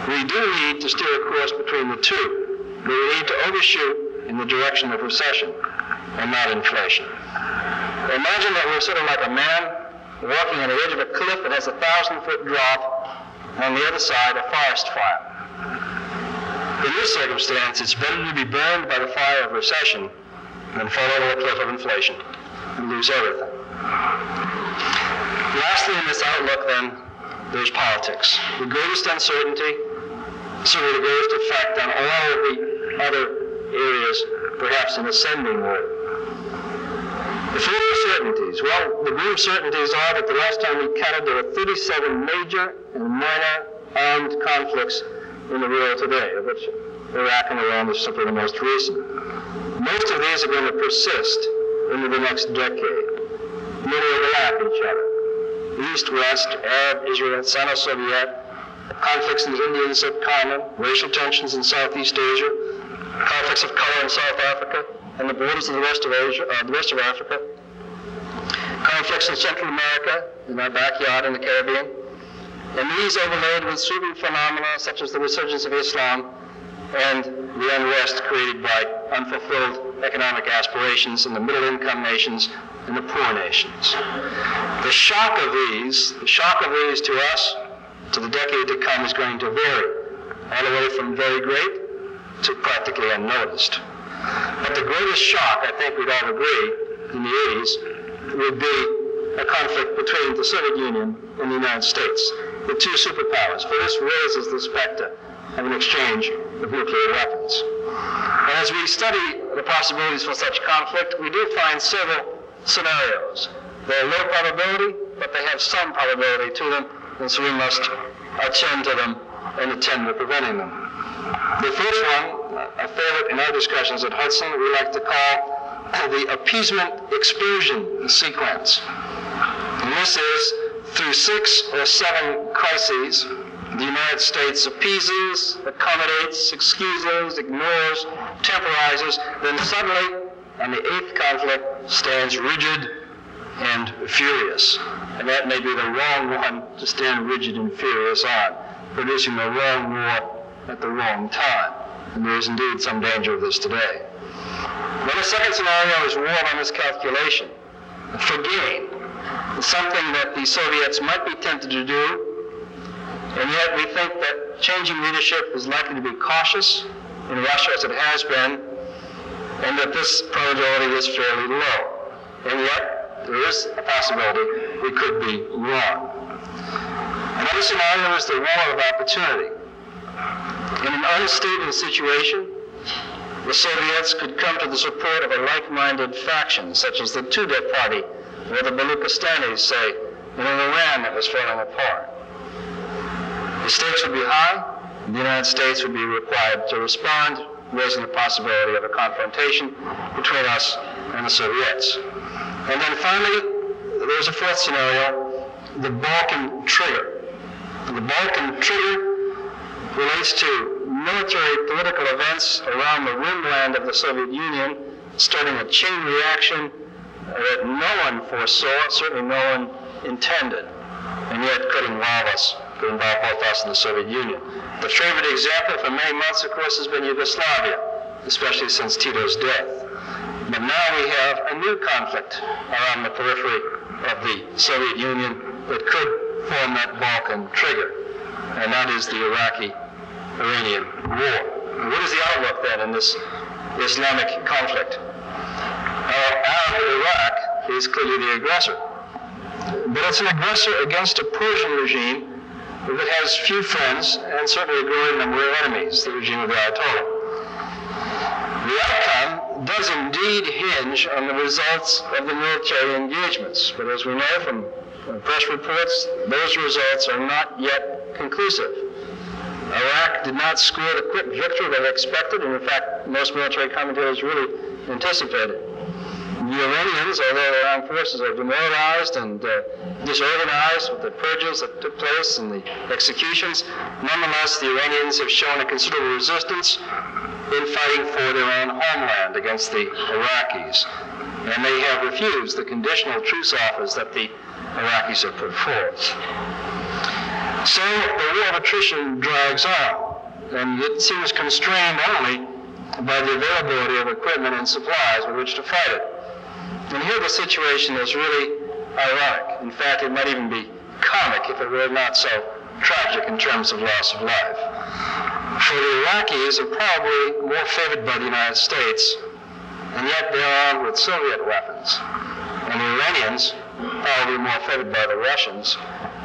We do need to steer a course between the two, but we need to overshoot in the direction of recession and not inflation. Imagine that we're sort of like a man walking on the edge of a cliff that has a 1,000-foot drop, and on the other side a forest fire. In this circumstance, it's better to be burned by the fire of recession than fall over the cliff of inflation and lose everything. Lastly, in this outlook, then, there's politics. The greatest uncertainty, certainly the greatest effect on all of the other areas, perhaps an ascending order. The four certainties. Well, the grim certainties are that the last time we counted, there were 37 major and minor armed conflicts in the world today, of which Iraq and Iran is simply the most recent. Most of these are going to persist into the next decade. Many overlap each other. East, West, Arab, Israel, Sino-Soviet, conflicts in the Indian subcontinent, racial tensions in Southeast Asia, conflicts of color in South Africa, and the borders of the rest of Africa, conflicts in Central America, in our backyard in the Caribbean, and these overlaid with sweeping phenomena such as the resurgence of Islam and the unrest created by unfulfilled economic aspirations in the middle-income nations and the poor nations. The shock of these to us, to the decade to come, is going to vary, all the way from very great to practically unnoticed. But the greatest shock, I think we'd all agree, in the 80s, would be a conflict between the Soviet Union and the United States, the two superpowers, for this raises the specter of an exchange of nuclear weapons. And as we study the possibilities for such conflict, we do find several scenarios. They're low probability, but they have some probability to them, and so we must attend to them and attend to preventing them. The first one, a favorite in our discussions at Hudson, we like to call the appeasement exclusion sequence. And this is, through 6 or 7 crises, the United States appeases, accommodates, excuses, ignores, temporizes, then suddenly, on the 8th conflict, stands rigid and furious. And that may be the wrong one to stand rigid and furious on, producing the wrong war at the wrong time. And there is indeed some danger of this today. Then the second scenario is war by miscalculation, for gain. Something that the Soviets might be tempted to do, and yet we think that changing leadership is likely to be cautious in Russia as it has been, and that this probability is fairly low. And yet, there is a possibility we could be wrong. Another scenario is the war of opportunity. In an unstable situation, the Soviets could come to the support of a like-minded faction, such as the Tudeh Party, or the Baluchistanis, say, in an Iran that was falling apart. The stakes would be high, and the United States would be required to respond, raising the possibility of a confrontation between us and the Soviets. And then finally, there's a fourth scenario, the Balkan trigger. The Balkan trigger relates to military political events around the rimland of the Soviet Union, starting a chain reaction that no one foresaw, certainly no one intended, and yet could involve both us and the Soviet Union. The favorite example for many months, of course, has been Yugoslavia, especially since Tito's death. But now we have a new conflict around the periphery of the Soviet Union that could form that Balkan trigger, and that is the Iraqi-Iranian war. What is the outlook then in this Islamic conflict? Iraq is clearly the aggressor. but it's an aggressor against a Persian regime that has few friends and certainly a growing number of enemies, the regime of the Ayatollah. The outcome does indeed hinge on the results of the military engagements, but as we know from press reports, those results are not yet conclusive. Iraq did not score the quick victory they expected, and in fact, most military commentators really anticipated. The Iranians, although their armed forces are demoralized and disorganized with the purges that took place and the executions, nonetheless, the Iranians have shown a considerable resistance in fighting for their own homeland against the Iraqis. And they have refused the conditional truce offers that the Iraqis have put forth. So the war of attrition drags on, and it seems constrained only by the availability of equipment and supplies with which to fight it. And here the situation is really ironic. In fact, it might even be comic if it were not so tragic in terms of loss of life. For the Iraqis are probably more favored by the United States, and yet they are armed with Soviet weapons. And the Iranians, probably more favored by the Russians,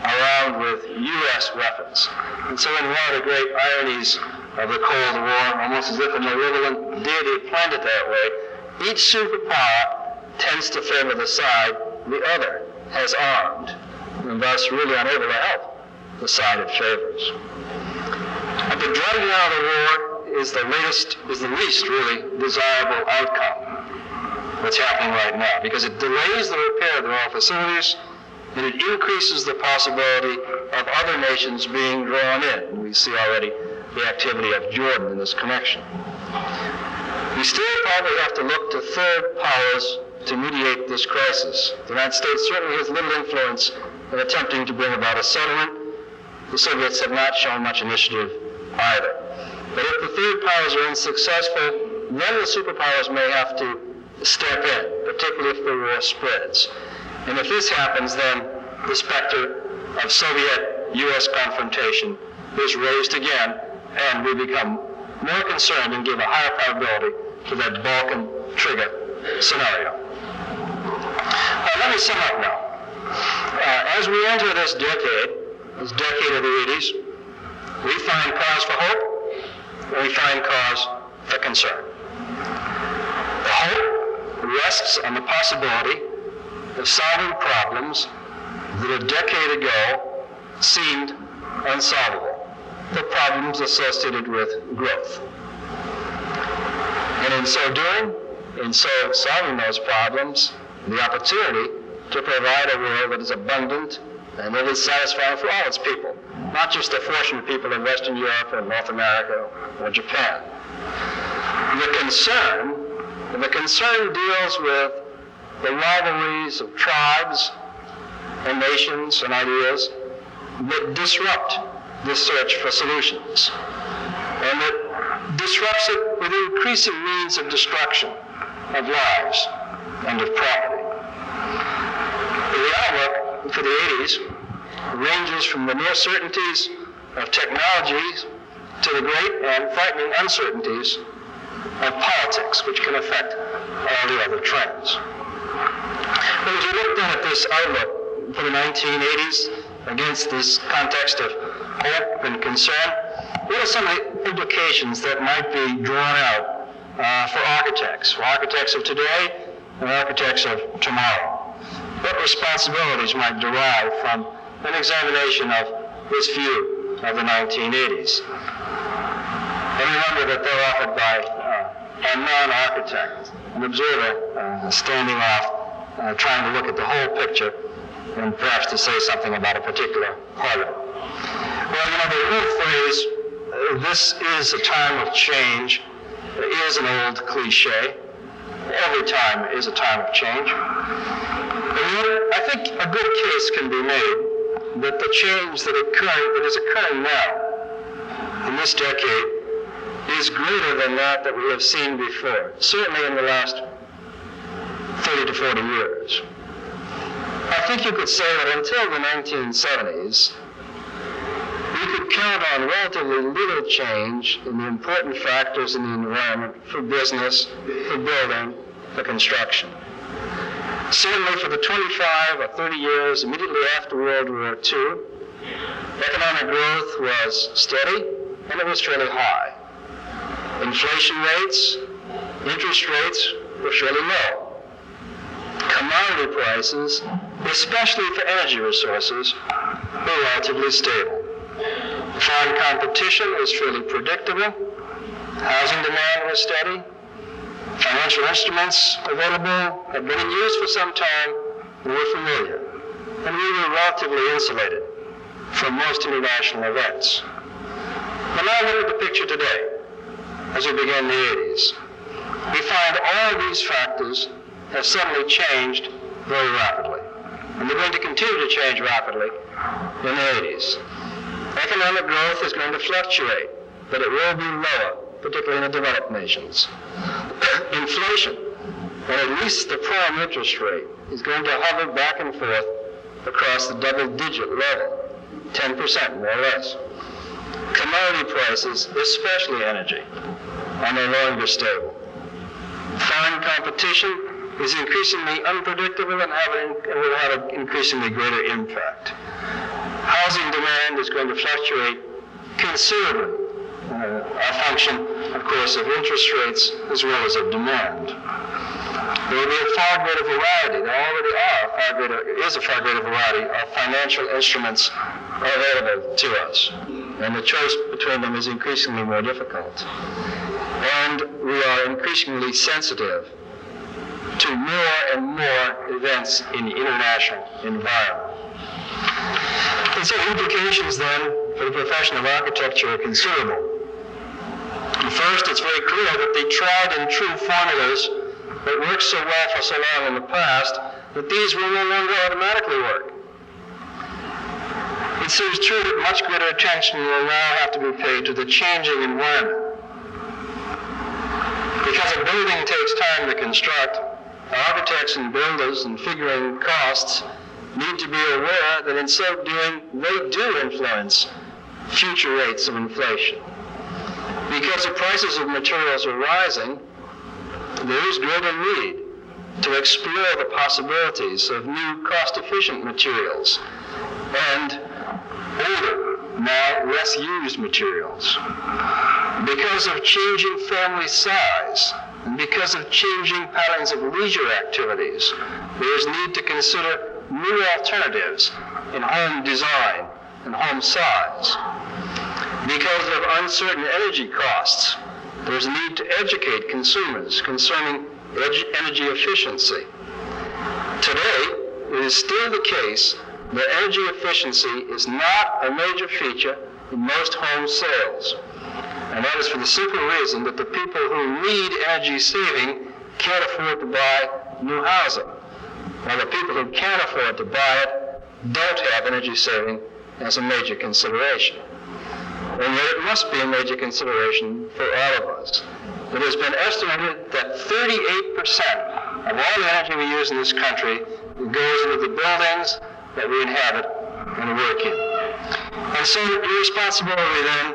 are armed with U.S. weapons. And so in one of the great ironies of the Cold War, almost as if a malevolent deity planned it that way, each superpower tends to favor the side the other has armed, and thus really unable to help the side it favors. But the dragging out of the war is the least really desirable outcome that's happening right now, because it delays the repair of their own facilities, and it increases the possibility of other nations being drawn in. We see already the activity of Jordan in this connection. We still probably have to look to third powers to mediate this crisis. The United States certainly has little influence in attempting to bring about a settlement. The Soviets have not shown much initiative either. But if the third powers are unsuccessful, then the superpowers may have to step in, particularly if the war spreads. And if this happens, then the specter of Soviet-U.S. confrontation is raised again, and we become more concerned and give a higher probability to that Balkan trigger scenario. Let me sum up now. As we enter this decade of the 80s, we find cause for hope, and we find cause for concern. The hope rests on the possibility of solving problems that a decade ago seemed unsolvable, the problems associated with growth. And in so doing, in so solving those problems, the opportunity to provide a world that is abundant and that is satisfying for all its people, not just the fortunate people in Western Europe or North America or Japan. The concern deals with the rivalries of tribes and nations and ideas that disrupt this search for solutions, and that disrupts it with increasing means of destruction of lives and of property. The outlook for the 80s ranges from the near certainties of technologies to the great and frightening uncertainties of politics, which can affect all the other trends. But as we look then at this outlook for the 1980s against this context of hope and concern, what are some of the implications that might be drawn out for architects of today and architects of tomorrow? What responsibilities might derive from an examination of this view of the 1980s? And remember that they're offered by a non-architect, an observer standing off, trying to look at the whole picture and perhaps to say something about a particular part of it. Well, the old phrase, this is a time of change, is an old cliche. Every time is a time of change. And I think a good case can be made that the change that is occurring now in this decade is greater than that we have seen before, certainly in the last 30 to 40 years. I think you could say that until the 1970s, we could count on relatively little change in the important factors in the environment for business, for building, for construction. Certainly for the 25 or 30 years immediately after World War II, economic growth was steady and it was fairly high. Inflation rates, interest rates were fairly low. Commodity prices, especially for energy resources, were relatively stable. Foreign competition was fairly predictable. Housing demand was steady. Financial instruments available had been in use for some time and were familiar. And we were relatively insulated from most international events. But now look at the picture today, as we begin the 80s. We find all of these factors have suddenly changed very rapidly. And they're going to continue to change rapidly in the 80s. Economic growth is going to fluctuate, but it will be lower, particularly in the developed nations. Inflation, and at least the prime interest rate, is going to hover back and forth across the double-digit level, 10% more or less. Commodity prices, especially energy, are no longer stable. Foreign competition is increasingly unpredictable and will have an increasingly greater impact. Housing demand is going to fluctuate considerably, a function, of course, of interest rates as well as of demand. There will be a far greater variety. There already is a far greater variety of financial instruments available to us, and the choice between them is increasingly more difficult. And we are increasingly sensitive to more and more events in the international environment. And so implications then for the profession of architecture are considerable. First, it's very clear that the tried and true formulas that worked so well for so long in the past, that these will no longer automatically work. It seems true that much greater attention will now have to be paid to the changing environment. Because a building takes time to construct, architects and builders in figuring costs need to be aware that in so doing, they do influence future rates of inflation. Because the prices of materials are rising, there is greater need to explore the possibilities of new cost-efficient materials and older, now less used materials. Because of changing family size, and because of changing patterns of leisure activities, there is need to consider new alternatives in home design and home size. Because of uncertain energy costs, there's a need to educate consumers concerning energy efficiency. Today, it is still the case that energy efficiency is not a major feature in most home sales. And that is for the simple reason that the people who need energy saving can't afford to buy new housing, while the people who can't afford to buy it don't have energy saving as a major consideration. And yet it must be a major consideration for all of us. It has been estimated that 38% of all the energy we use in this country goes into the buildings that we inhabit and work in. And so your responsibility then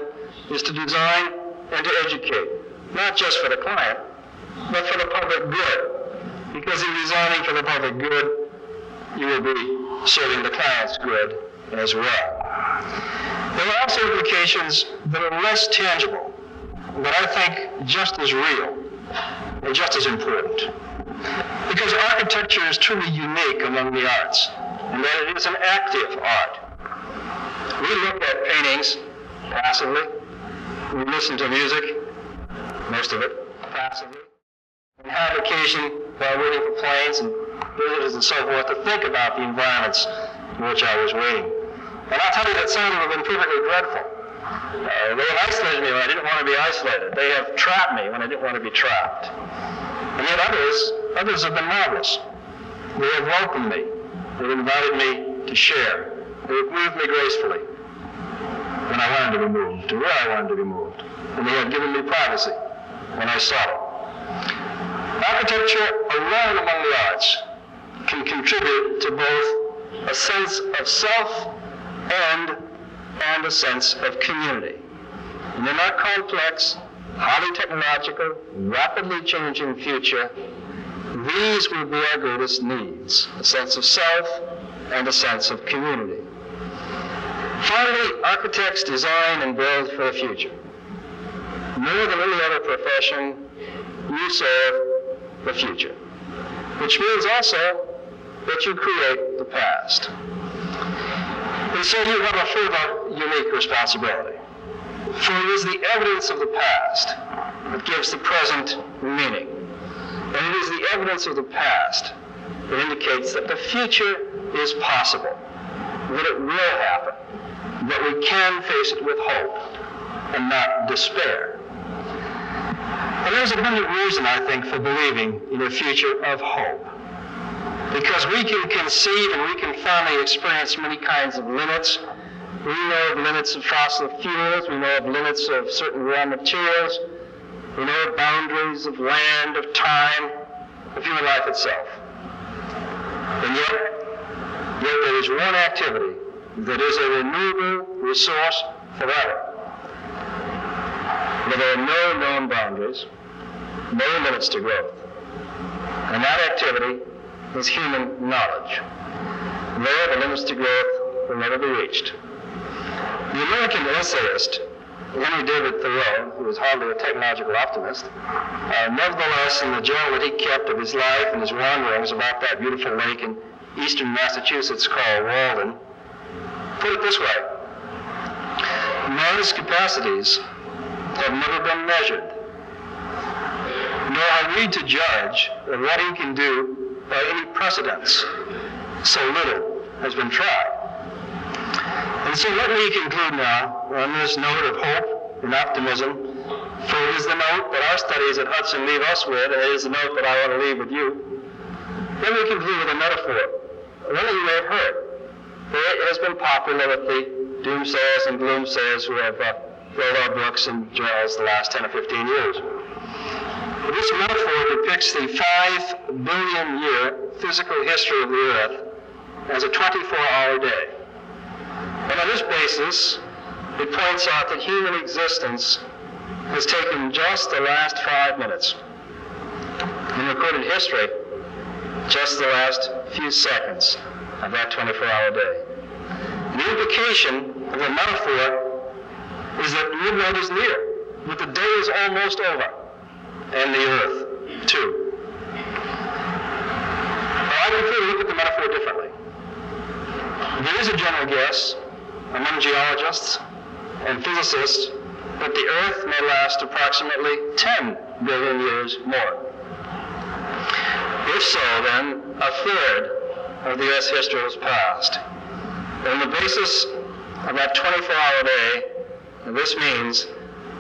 is to design and to educate, not just for the client, but for the public good. Because in designing for the public good, you will be serving the client's good as well. There are also implications that are less tangible, but I think just as real and just as important. Because architecture is truly unique among the arts, and that it is an active art. We look at paintings passively. We listen to music, most of it, passively. We have occasion, while waiting for planes and visitors and so forth, to think about the environments in which I was waiting. And I'll tell you that some of them have been perfectly dreadful. They have isolated me when I didn't want to be isolated. They have trapped me when I didn't want to be trapped. And yet others have been marvelous. They have welcomed me. They've invited me to share. They have moved me gracefully when I wanted to be moved, to where I wanted to be moved. And they have given me privacy when I sought it. Architecture alone among the arts can contribute to both a sense of self and a sense of community. And in our complex, highly technological, rapidly changing future, These will be our greatest needs, a sense of self and a sense of community. Finally, architects design and build for the future. More than any other profession, you serve the future, which means also that you create the past. And so you have a further unique responsibility. For it is the evidence of the past that gives the present meaning. And it is the evidence of the past that indicates that the future is possible, that it will happen, that we can face it with hope and not despair. And there's abundant reason, I think, for believing in a future of hope. Because we can conceive and we can finally experience many kinds of limits. We know of limits of fossil fuels. We know of limits of certain raw materials. We know of boundaries of land, of time, of human life itself. And yet there is one activity that is a renewable resource forever. Where there are no known boundaries, no limits to growth. And that activity is human knowledge. There, the limits to growth will never be reached. The American essayist, Henry David Thoreau, who was hardly a technological optimist, nevertheless, in the journal that he kept of his life and his wanderings about that beautiful lake in eastern Massachusetts called Woollen, put it this way: man's capacities have never been measured, nor are we to judge of what he can do by any precedents. So little has been tried. And so let me conclude now on this note of hope and optimism, for it is the note that our studies at Hudson leave us with, and it is the note that I want to leave with you. Let me conclude with a metaphor, one that you may have heard. It has been popular with the doomsayers and gloomsayers who have wrote our books and journals the last 10 or 15 years. This metaphor depicts the 5 billion year physical history of the earth as a 24-hour day. And on this basis, it points out that human existence has taken just the last 5 minutes. In recorded history, just the last few seconds of that 24-hour day. The implication of the metaphor is that midnight is near, that the day is almost over, and the earth, too. Now, I prefer to look at the metaphor differently. There is a general guess among geologists and physicists that the earth may last approximately 10 billion years more. If so, then, a third of the Earth's history has passed. On the basis of that 24-hour day, this means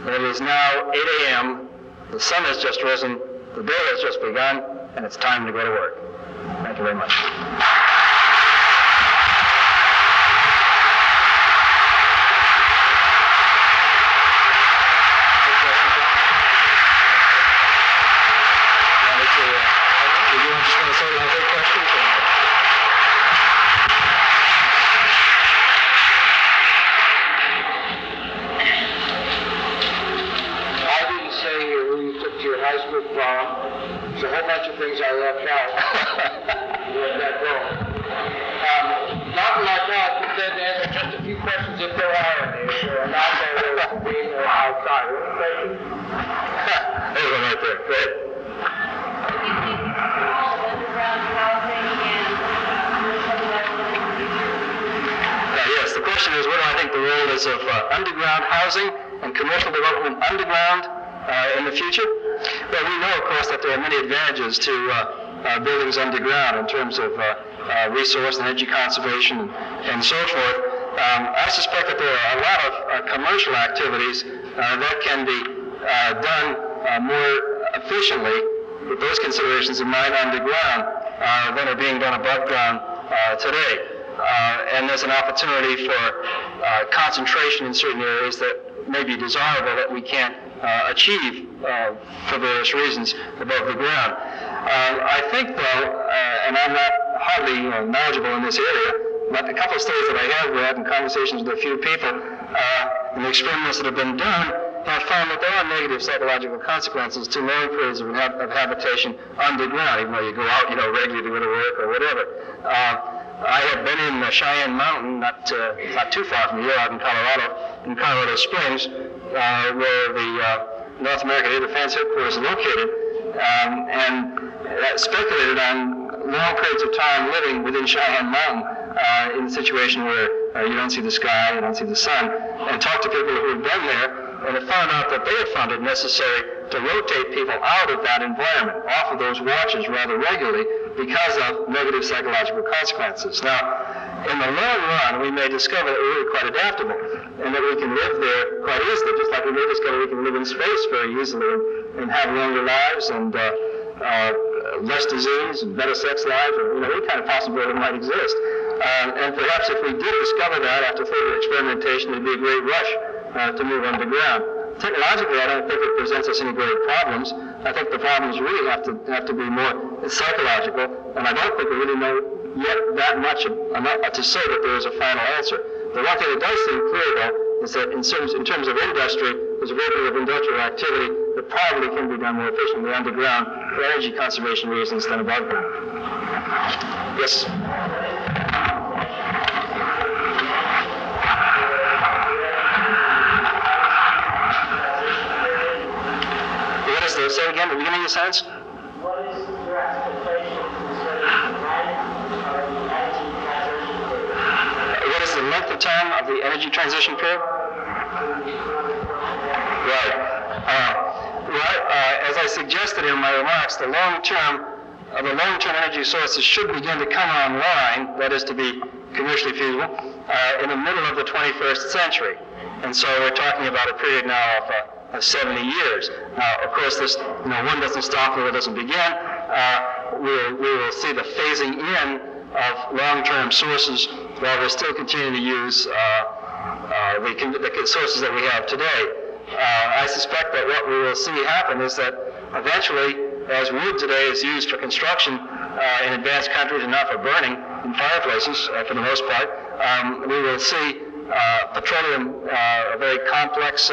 that it is now 8 a.m., the sun has just risen, the day has just begun, and it's time to go to work. Thank you very much. There's a whole bunch of things I left out. Let that go. Not like that, but then answer just a few questions if there are any. If there are not, there will be or outside. Any questions? There's one right there. Go ahead. Yes, the question is, what do I think the role is of underground housing and commercial development underground in the future? Well, we know, of course, that there are many advantages to buildings underground in terms of resource and energy conservation and so forth. I suspect that there are a lot of commercial activities that can be done more efficiently with those considerations in mind underground than are being done above ground today. And there's an opportunity for concentration in certain areas that may be desirable that we can't achieve for various reasons above the ground. I think, though, and I'm not hardly knowledgeable in this area, but a couple of studies that I have read and conversations with a few people and the experiments that have been done have found that there are negative psychological consequences to long periods of habitation underground, even though you go out, regularly to go to work or whatever. I have been in Cheyenne Mountain, not too far from here, out in Colorado Springs, where the North American Air Defense Headquarters is located, and speculated on long periods of time living within Cheyenne Mountain in a situation where you don't see the sky, you don't see the sun, and talked to people who had been there, and have found out that they had found it necessary to rotate people out of that environment, off of those watches rather regularly, because of negative psychological consequences. Now, in the long run, we may discover that we're really quite adaptable, and that we can live there quite easily, just like we may discover we can live in space very easily and have longer lives and less disease and better sex lives, or any kind of possibility might exist. And perhaps if we did discover that after further experimentation, it'd be a great rush to move underground. Technologically, I don't think it presents us any great problems. I think the problems really have to be more psychological, and I don't think we really know yet that much enough to say that there is a final answer. The one thing that does seem clear, though, is that in terms of industry, there's a great deal of industrial activity that probably can be done more efficiently underground for energy conservation reasons than above ground. Yes? Say it again, the beginning of the sentence? What is your expectation concerning the length of the energy transition period? What is the length of time of the energy transition period? Right. As I suggested in my remarks, the long-term energy sources should begin to come online, that is to be commercially feasible, in the middle of the 21st century. And so we're talking about a period now of 70 years. Now, of course, this one doesn't stop where it doesn't begin. We will see the phasing in of long-term sources while we're still continuing to use the sources that we have today. I suspect that what we will see happen is that eventually, as wood today is used for construction in advanced countries and not for burning in fireplaces for the most part, we will see petroleum, a very complex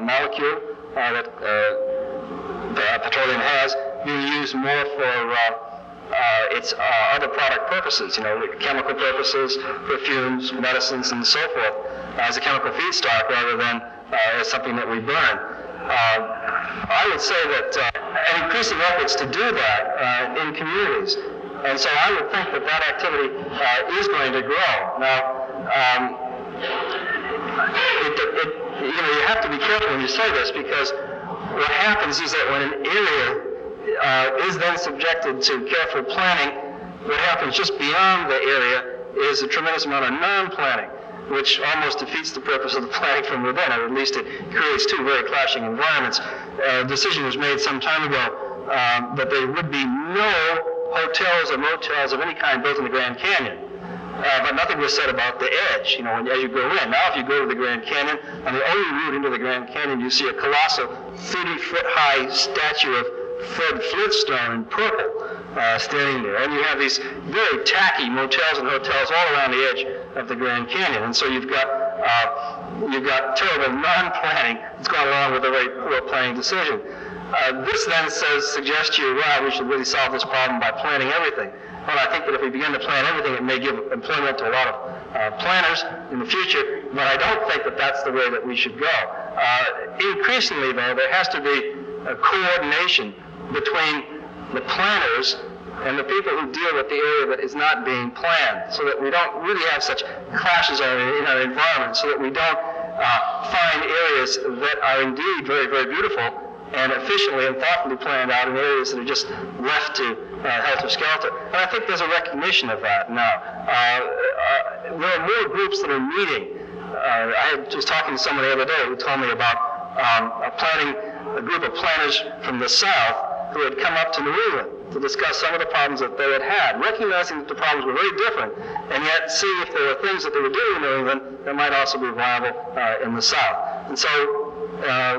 molecule that petroleum has, being used more for its other product purposes, chemical purposes, perfumes, medicines, and so forth, as a chemical feedstock rather than as something that we burn. I would say that increasing efforts to do that in communities, and so I would think that activity is going to grow. Now, you have to be careful when you say this, because what happens is that when an area is then subjected to careful planning, what happens just beyond the area is a tremendous amount of non-planning, which almost defeats the purpose of the planning from within, or at least it creates two very clashing environments. A decision was made some time ago that there would be no hotels or motels of any kind built in the Grand Canyon. But nothing was said about the edge, as you go in. Now, if you go to the Grand Canyon, on the only route into the Grand Canyon, you see a colossal 30-foot-high statue of Fred Flintstone in purple standing there. And you have these very tacky motels and hotels all around the edge of the Grand Canyon. And so you've got terrible non-planning that's gone along with a very poor planning decision. This then suggests to you, well, we should really solve this problem by planning everything. Well, I think that if we begin to plan everything, it may give employment to a lot of planners in the future, but I don't think that that's the way that we should go. Increasingly, though, there has to be a coordination between the planners and the people who deal with the area that is not being planned, so that we don't really have such clashes in our environment, so that we don't find areas that are indeed very, very beautiful and efficiently and thoughtfully planned out in areas that are just left to helter-skelter. And I think there's a recognition of that now. There are more groups that are meeting. I was talking to someone the other day who told me about a group of planners from the South who had come up to New England to discuss some of the problems that they had, recognizing that the problems were very different, and yet seeing if there were things that they were doing in New England that might also be viable in the South. And so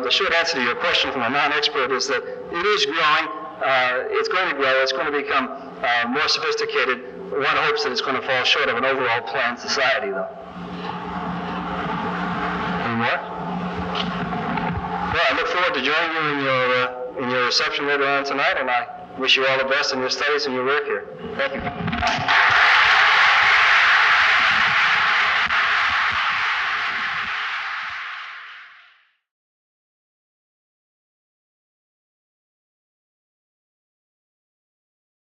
the short answer to your question from a non-expert is that it is growing. It's going to grow. It's going to become more sophisticated. One hopes that it's going to fall short of an overall planned society, though. Any more? Yes. look forward to joining you in your reception later on tonight, and I wish you all the best in your studies and your work here. Thank you.